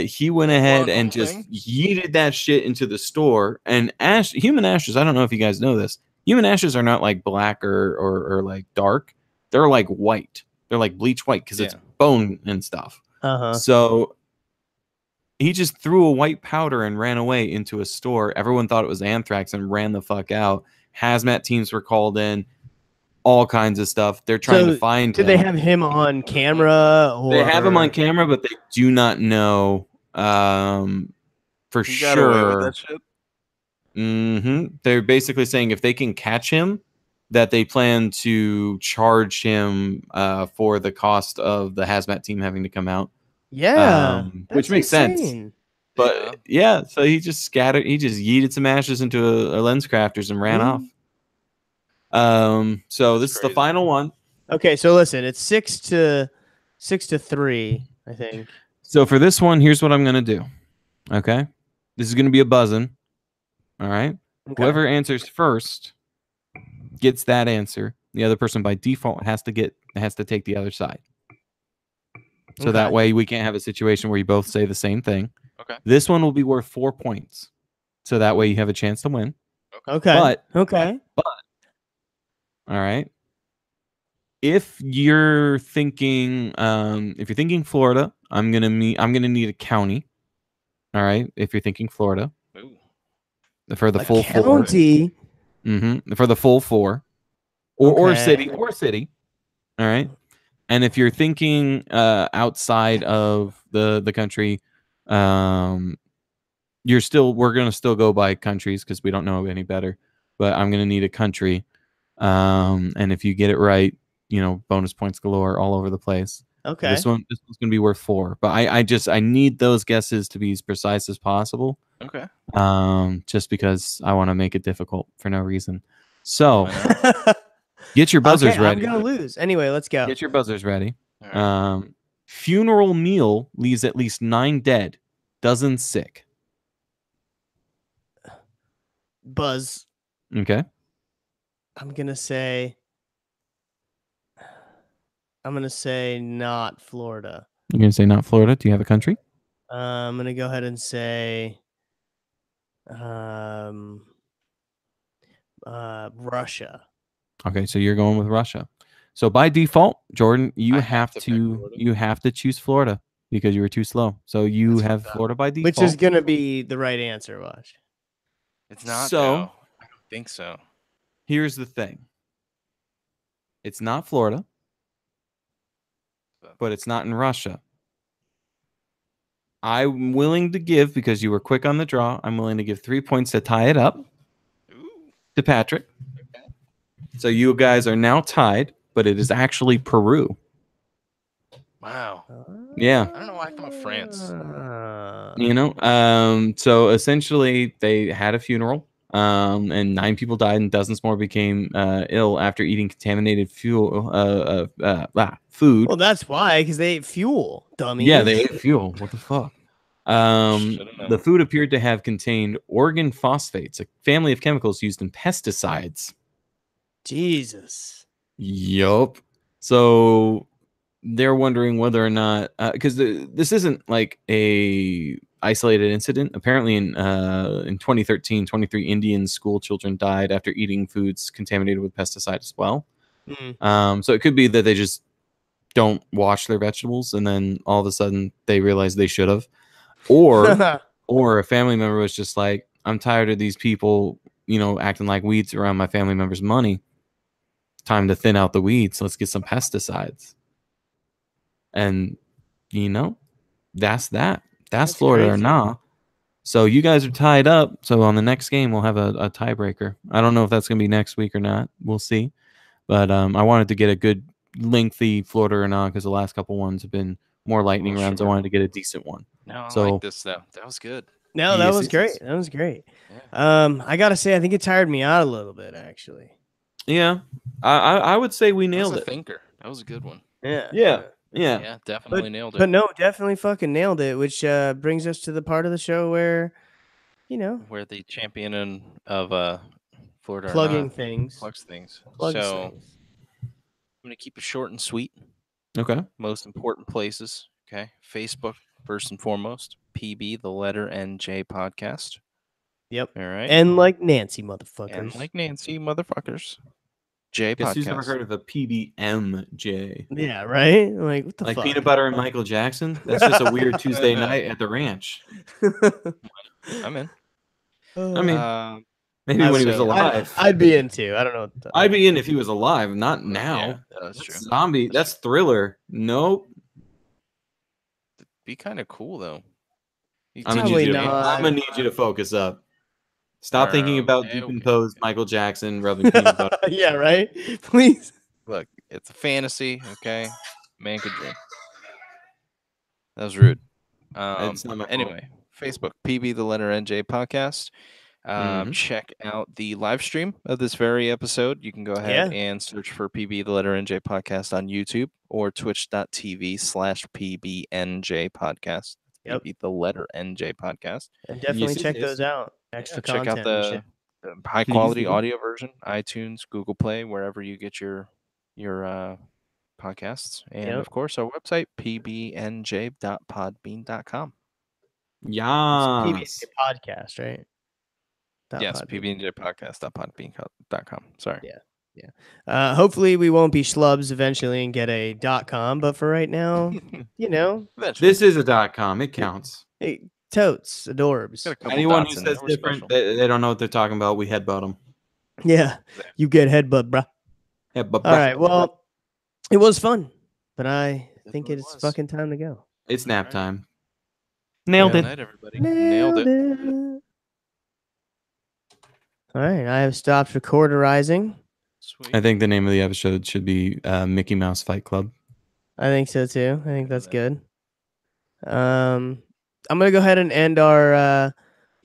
He went ahead and just yeeted that shit into the store. And human ashes, I don't know if you guys know this. Human ashes are not like black or like dark. They're like white. They're like bleach white because it's bone and stuff. So he just threw a white powder and ran away into a store. Everyone thought it was anthrax and ran the fuck out. Hazmat teams were called in. All kinds of stuff. They're trying to find him. Did they have him on camera? Or... They have him on camera, but they do not know for He got away with sure. that shit? They're basically saying if they can catch him, that they plan to charge him for the cost of the hazmat team having to come out. Yeah, which makes sense. But yeah, so he just yeeted some ashes into a lens crafters and ran off. So this is the final one. Okay, so listen, it's 6-3, I think. So for this one, here's what I'm gonna do. Okay, this is gonna be a buzzing. All right, whoever answers first gets that answer. The other person by default has to take the other side. So that way we can't have a situation where you both say the same thing. Okay. This one will be worth 4 points. So that way you have a chance to win. Okay. But all right. If you're thinking Florida, I'm gonna need a county. All right. If you're thinking Florida, for the full county. 4. For the full 4, or city. All right. And if you're thinking outside of the country, we're gonna still go by countries because we don't know any better. But I'm gonna need a country. And if you get it right, bonus points galore all over the place. Okay. This one's gonna be worth 4, but I need those guesses to be as precise as possible. Okay. Just because I want to make it difficult for no reason. So get your buzzers ready. I'm gonna lose anyway. Let's go. Get your buzzers ready. Right. Funeral meal leaves at least 9 dead, dozens sick. Buzz. Okay. I'm gonna say not Florida. You're gonna say not Florida. Do you have a country? I'm gonna go ahead and say Russia. Okay, so you're going with Russia. So by default, Jordan, you I have have to pick to Florida. choose Florida because you were too slow. So you That's have fucked up. Florida by Which is default. gonna be the right answer, Watch. It's not, So- though. I don't think so. Here's the thing. It's not Florida, but it's not in Russia. I'm willing to give, because you were quick on the draw, I'm willing to give 3 points to tie it up Ooh, to Patrick. okay. So you guys are now tied, but it is actually Peru. Wow. Yeah. I don't know why I thought France. You know, so essentially they had a funeral, and 9 people died and dozens more became ill after eating contaminated food. Well, that's why, because they ate fuel, dummies. Yeah, they ate fuel. What the fuck? Should've known. The food appeared to have contained organ phosphates, a family of chemicals used in pesticides. Jesus. Yup. So they're wondering whether or not, because this isn't like a isolated incident. Apparently, in 2013, 23 Indian school children died after eating foods contaminated with pesticide as well. So it could be that they just don't wash their vegetables, and then all of a sudden they realize they should have, or a family member was just like, I'm tired of these people, acting like weeds around my family member's money. Time to thin out the weeds. Let's get some pesticides. And that's that. That's Florida crazy. or nah. So you guys are tied up. So on the next game, we'll have a tiebreaker. I don't know if that's gonna be next week or not. We'll see. But I wanted to get a good lengthy Florida or not, because the last couple ones have been more lightning Well, rounds. I sure. wanted to get a decent one. No, I So- like this though. That was good. No, that Yes, was yes, great. yes. That was great. Yeah. I gotta say, I think it tired me out a little bit, actually. Yeah, I would say we That was nailed a it. thinker. That was a good one. Yeah. Yeah. Yeah, definitely nailed it. But no, definitely fucking nailed it, which brings us to the part of the show where, We're the champion of Florida or plugging not. things. Plugs things. Plugs So things. I'm gonna keep it short and sweet. Okay. Most important places. Okay. Facebook first and foremost. PB the letter NJ podcast. Yep. All right. And like Nancy, motherfuckers. And like Nancy motherfuckers. J Guess who's never podcast. heard of a PBnJ? Yeah, right? Like, what the Like fuck? peanut butter and Michael Jackson? That's just a weird Tuesday night at the ranch. I'm in. I mean, Um, maybe when he was so- alive. I'd be into. I don't know. I'd be in if he was alive, not now. yeah, that's true. Zombie. That's Thriller. Nope. Be kind of cool though. You I'm Probably gonna not. need you to focus up. Stop thinking about Okay, decomposed Michagle Jackson rubbing peanut butter. Yeah, right? Please. Look, it's a fantasy, okay? Man could dream. That was rude. It's not my fault. Anyway, Facebook, PB the letter NJ podcast. Mhm. Check out the live stream of this very episode. You can go ahead and search for PB the letter NJ podcast on YouTube or twitch.tv/PBnJ podcast. Yep. PB the letter NJ podcast. And definitely Yes, check yes. those out. Extra Check content. out and shit. the high quality Please. audio version, iTunes, Google Play, wherever you get your podcasts, and Yep. of course our website pbnj.podbean.com. Yes. PBnJ podcast, right? Yes, Podbean. pbnjpodcast.podbean.com. Sorry. Yeah. Hopefully we won't be schlubs eventually and get a .com, but for right now, Eventually. This is a .com. It counts. hey, totes, adorbs. Got a couple Anyone dots who in there. says We're different, special. they don't know what they're talking about. We headbutt them. Yeah, you get headbutt, bruh. Headbutt. All right, well, it was fun, but I think Definitely it's was. fucking time to go. It's nap Alright. time. Nailed Good it. night, everybody. Nailed it. All right, I have stopped recorderizing. Sweet. I think the name of the episode should be Mickey Mouse Fight Club. I think so too. I think that's good. I'm gonna go ahead and end our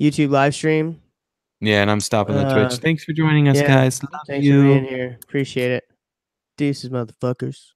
YouTube live stream. Yeah, and I'm stopping the Twitch. Thanks for joining us, yeah. guys. Love Thanks you. for being here. Appreciate it. Deuces, motherfuckers.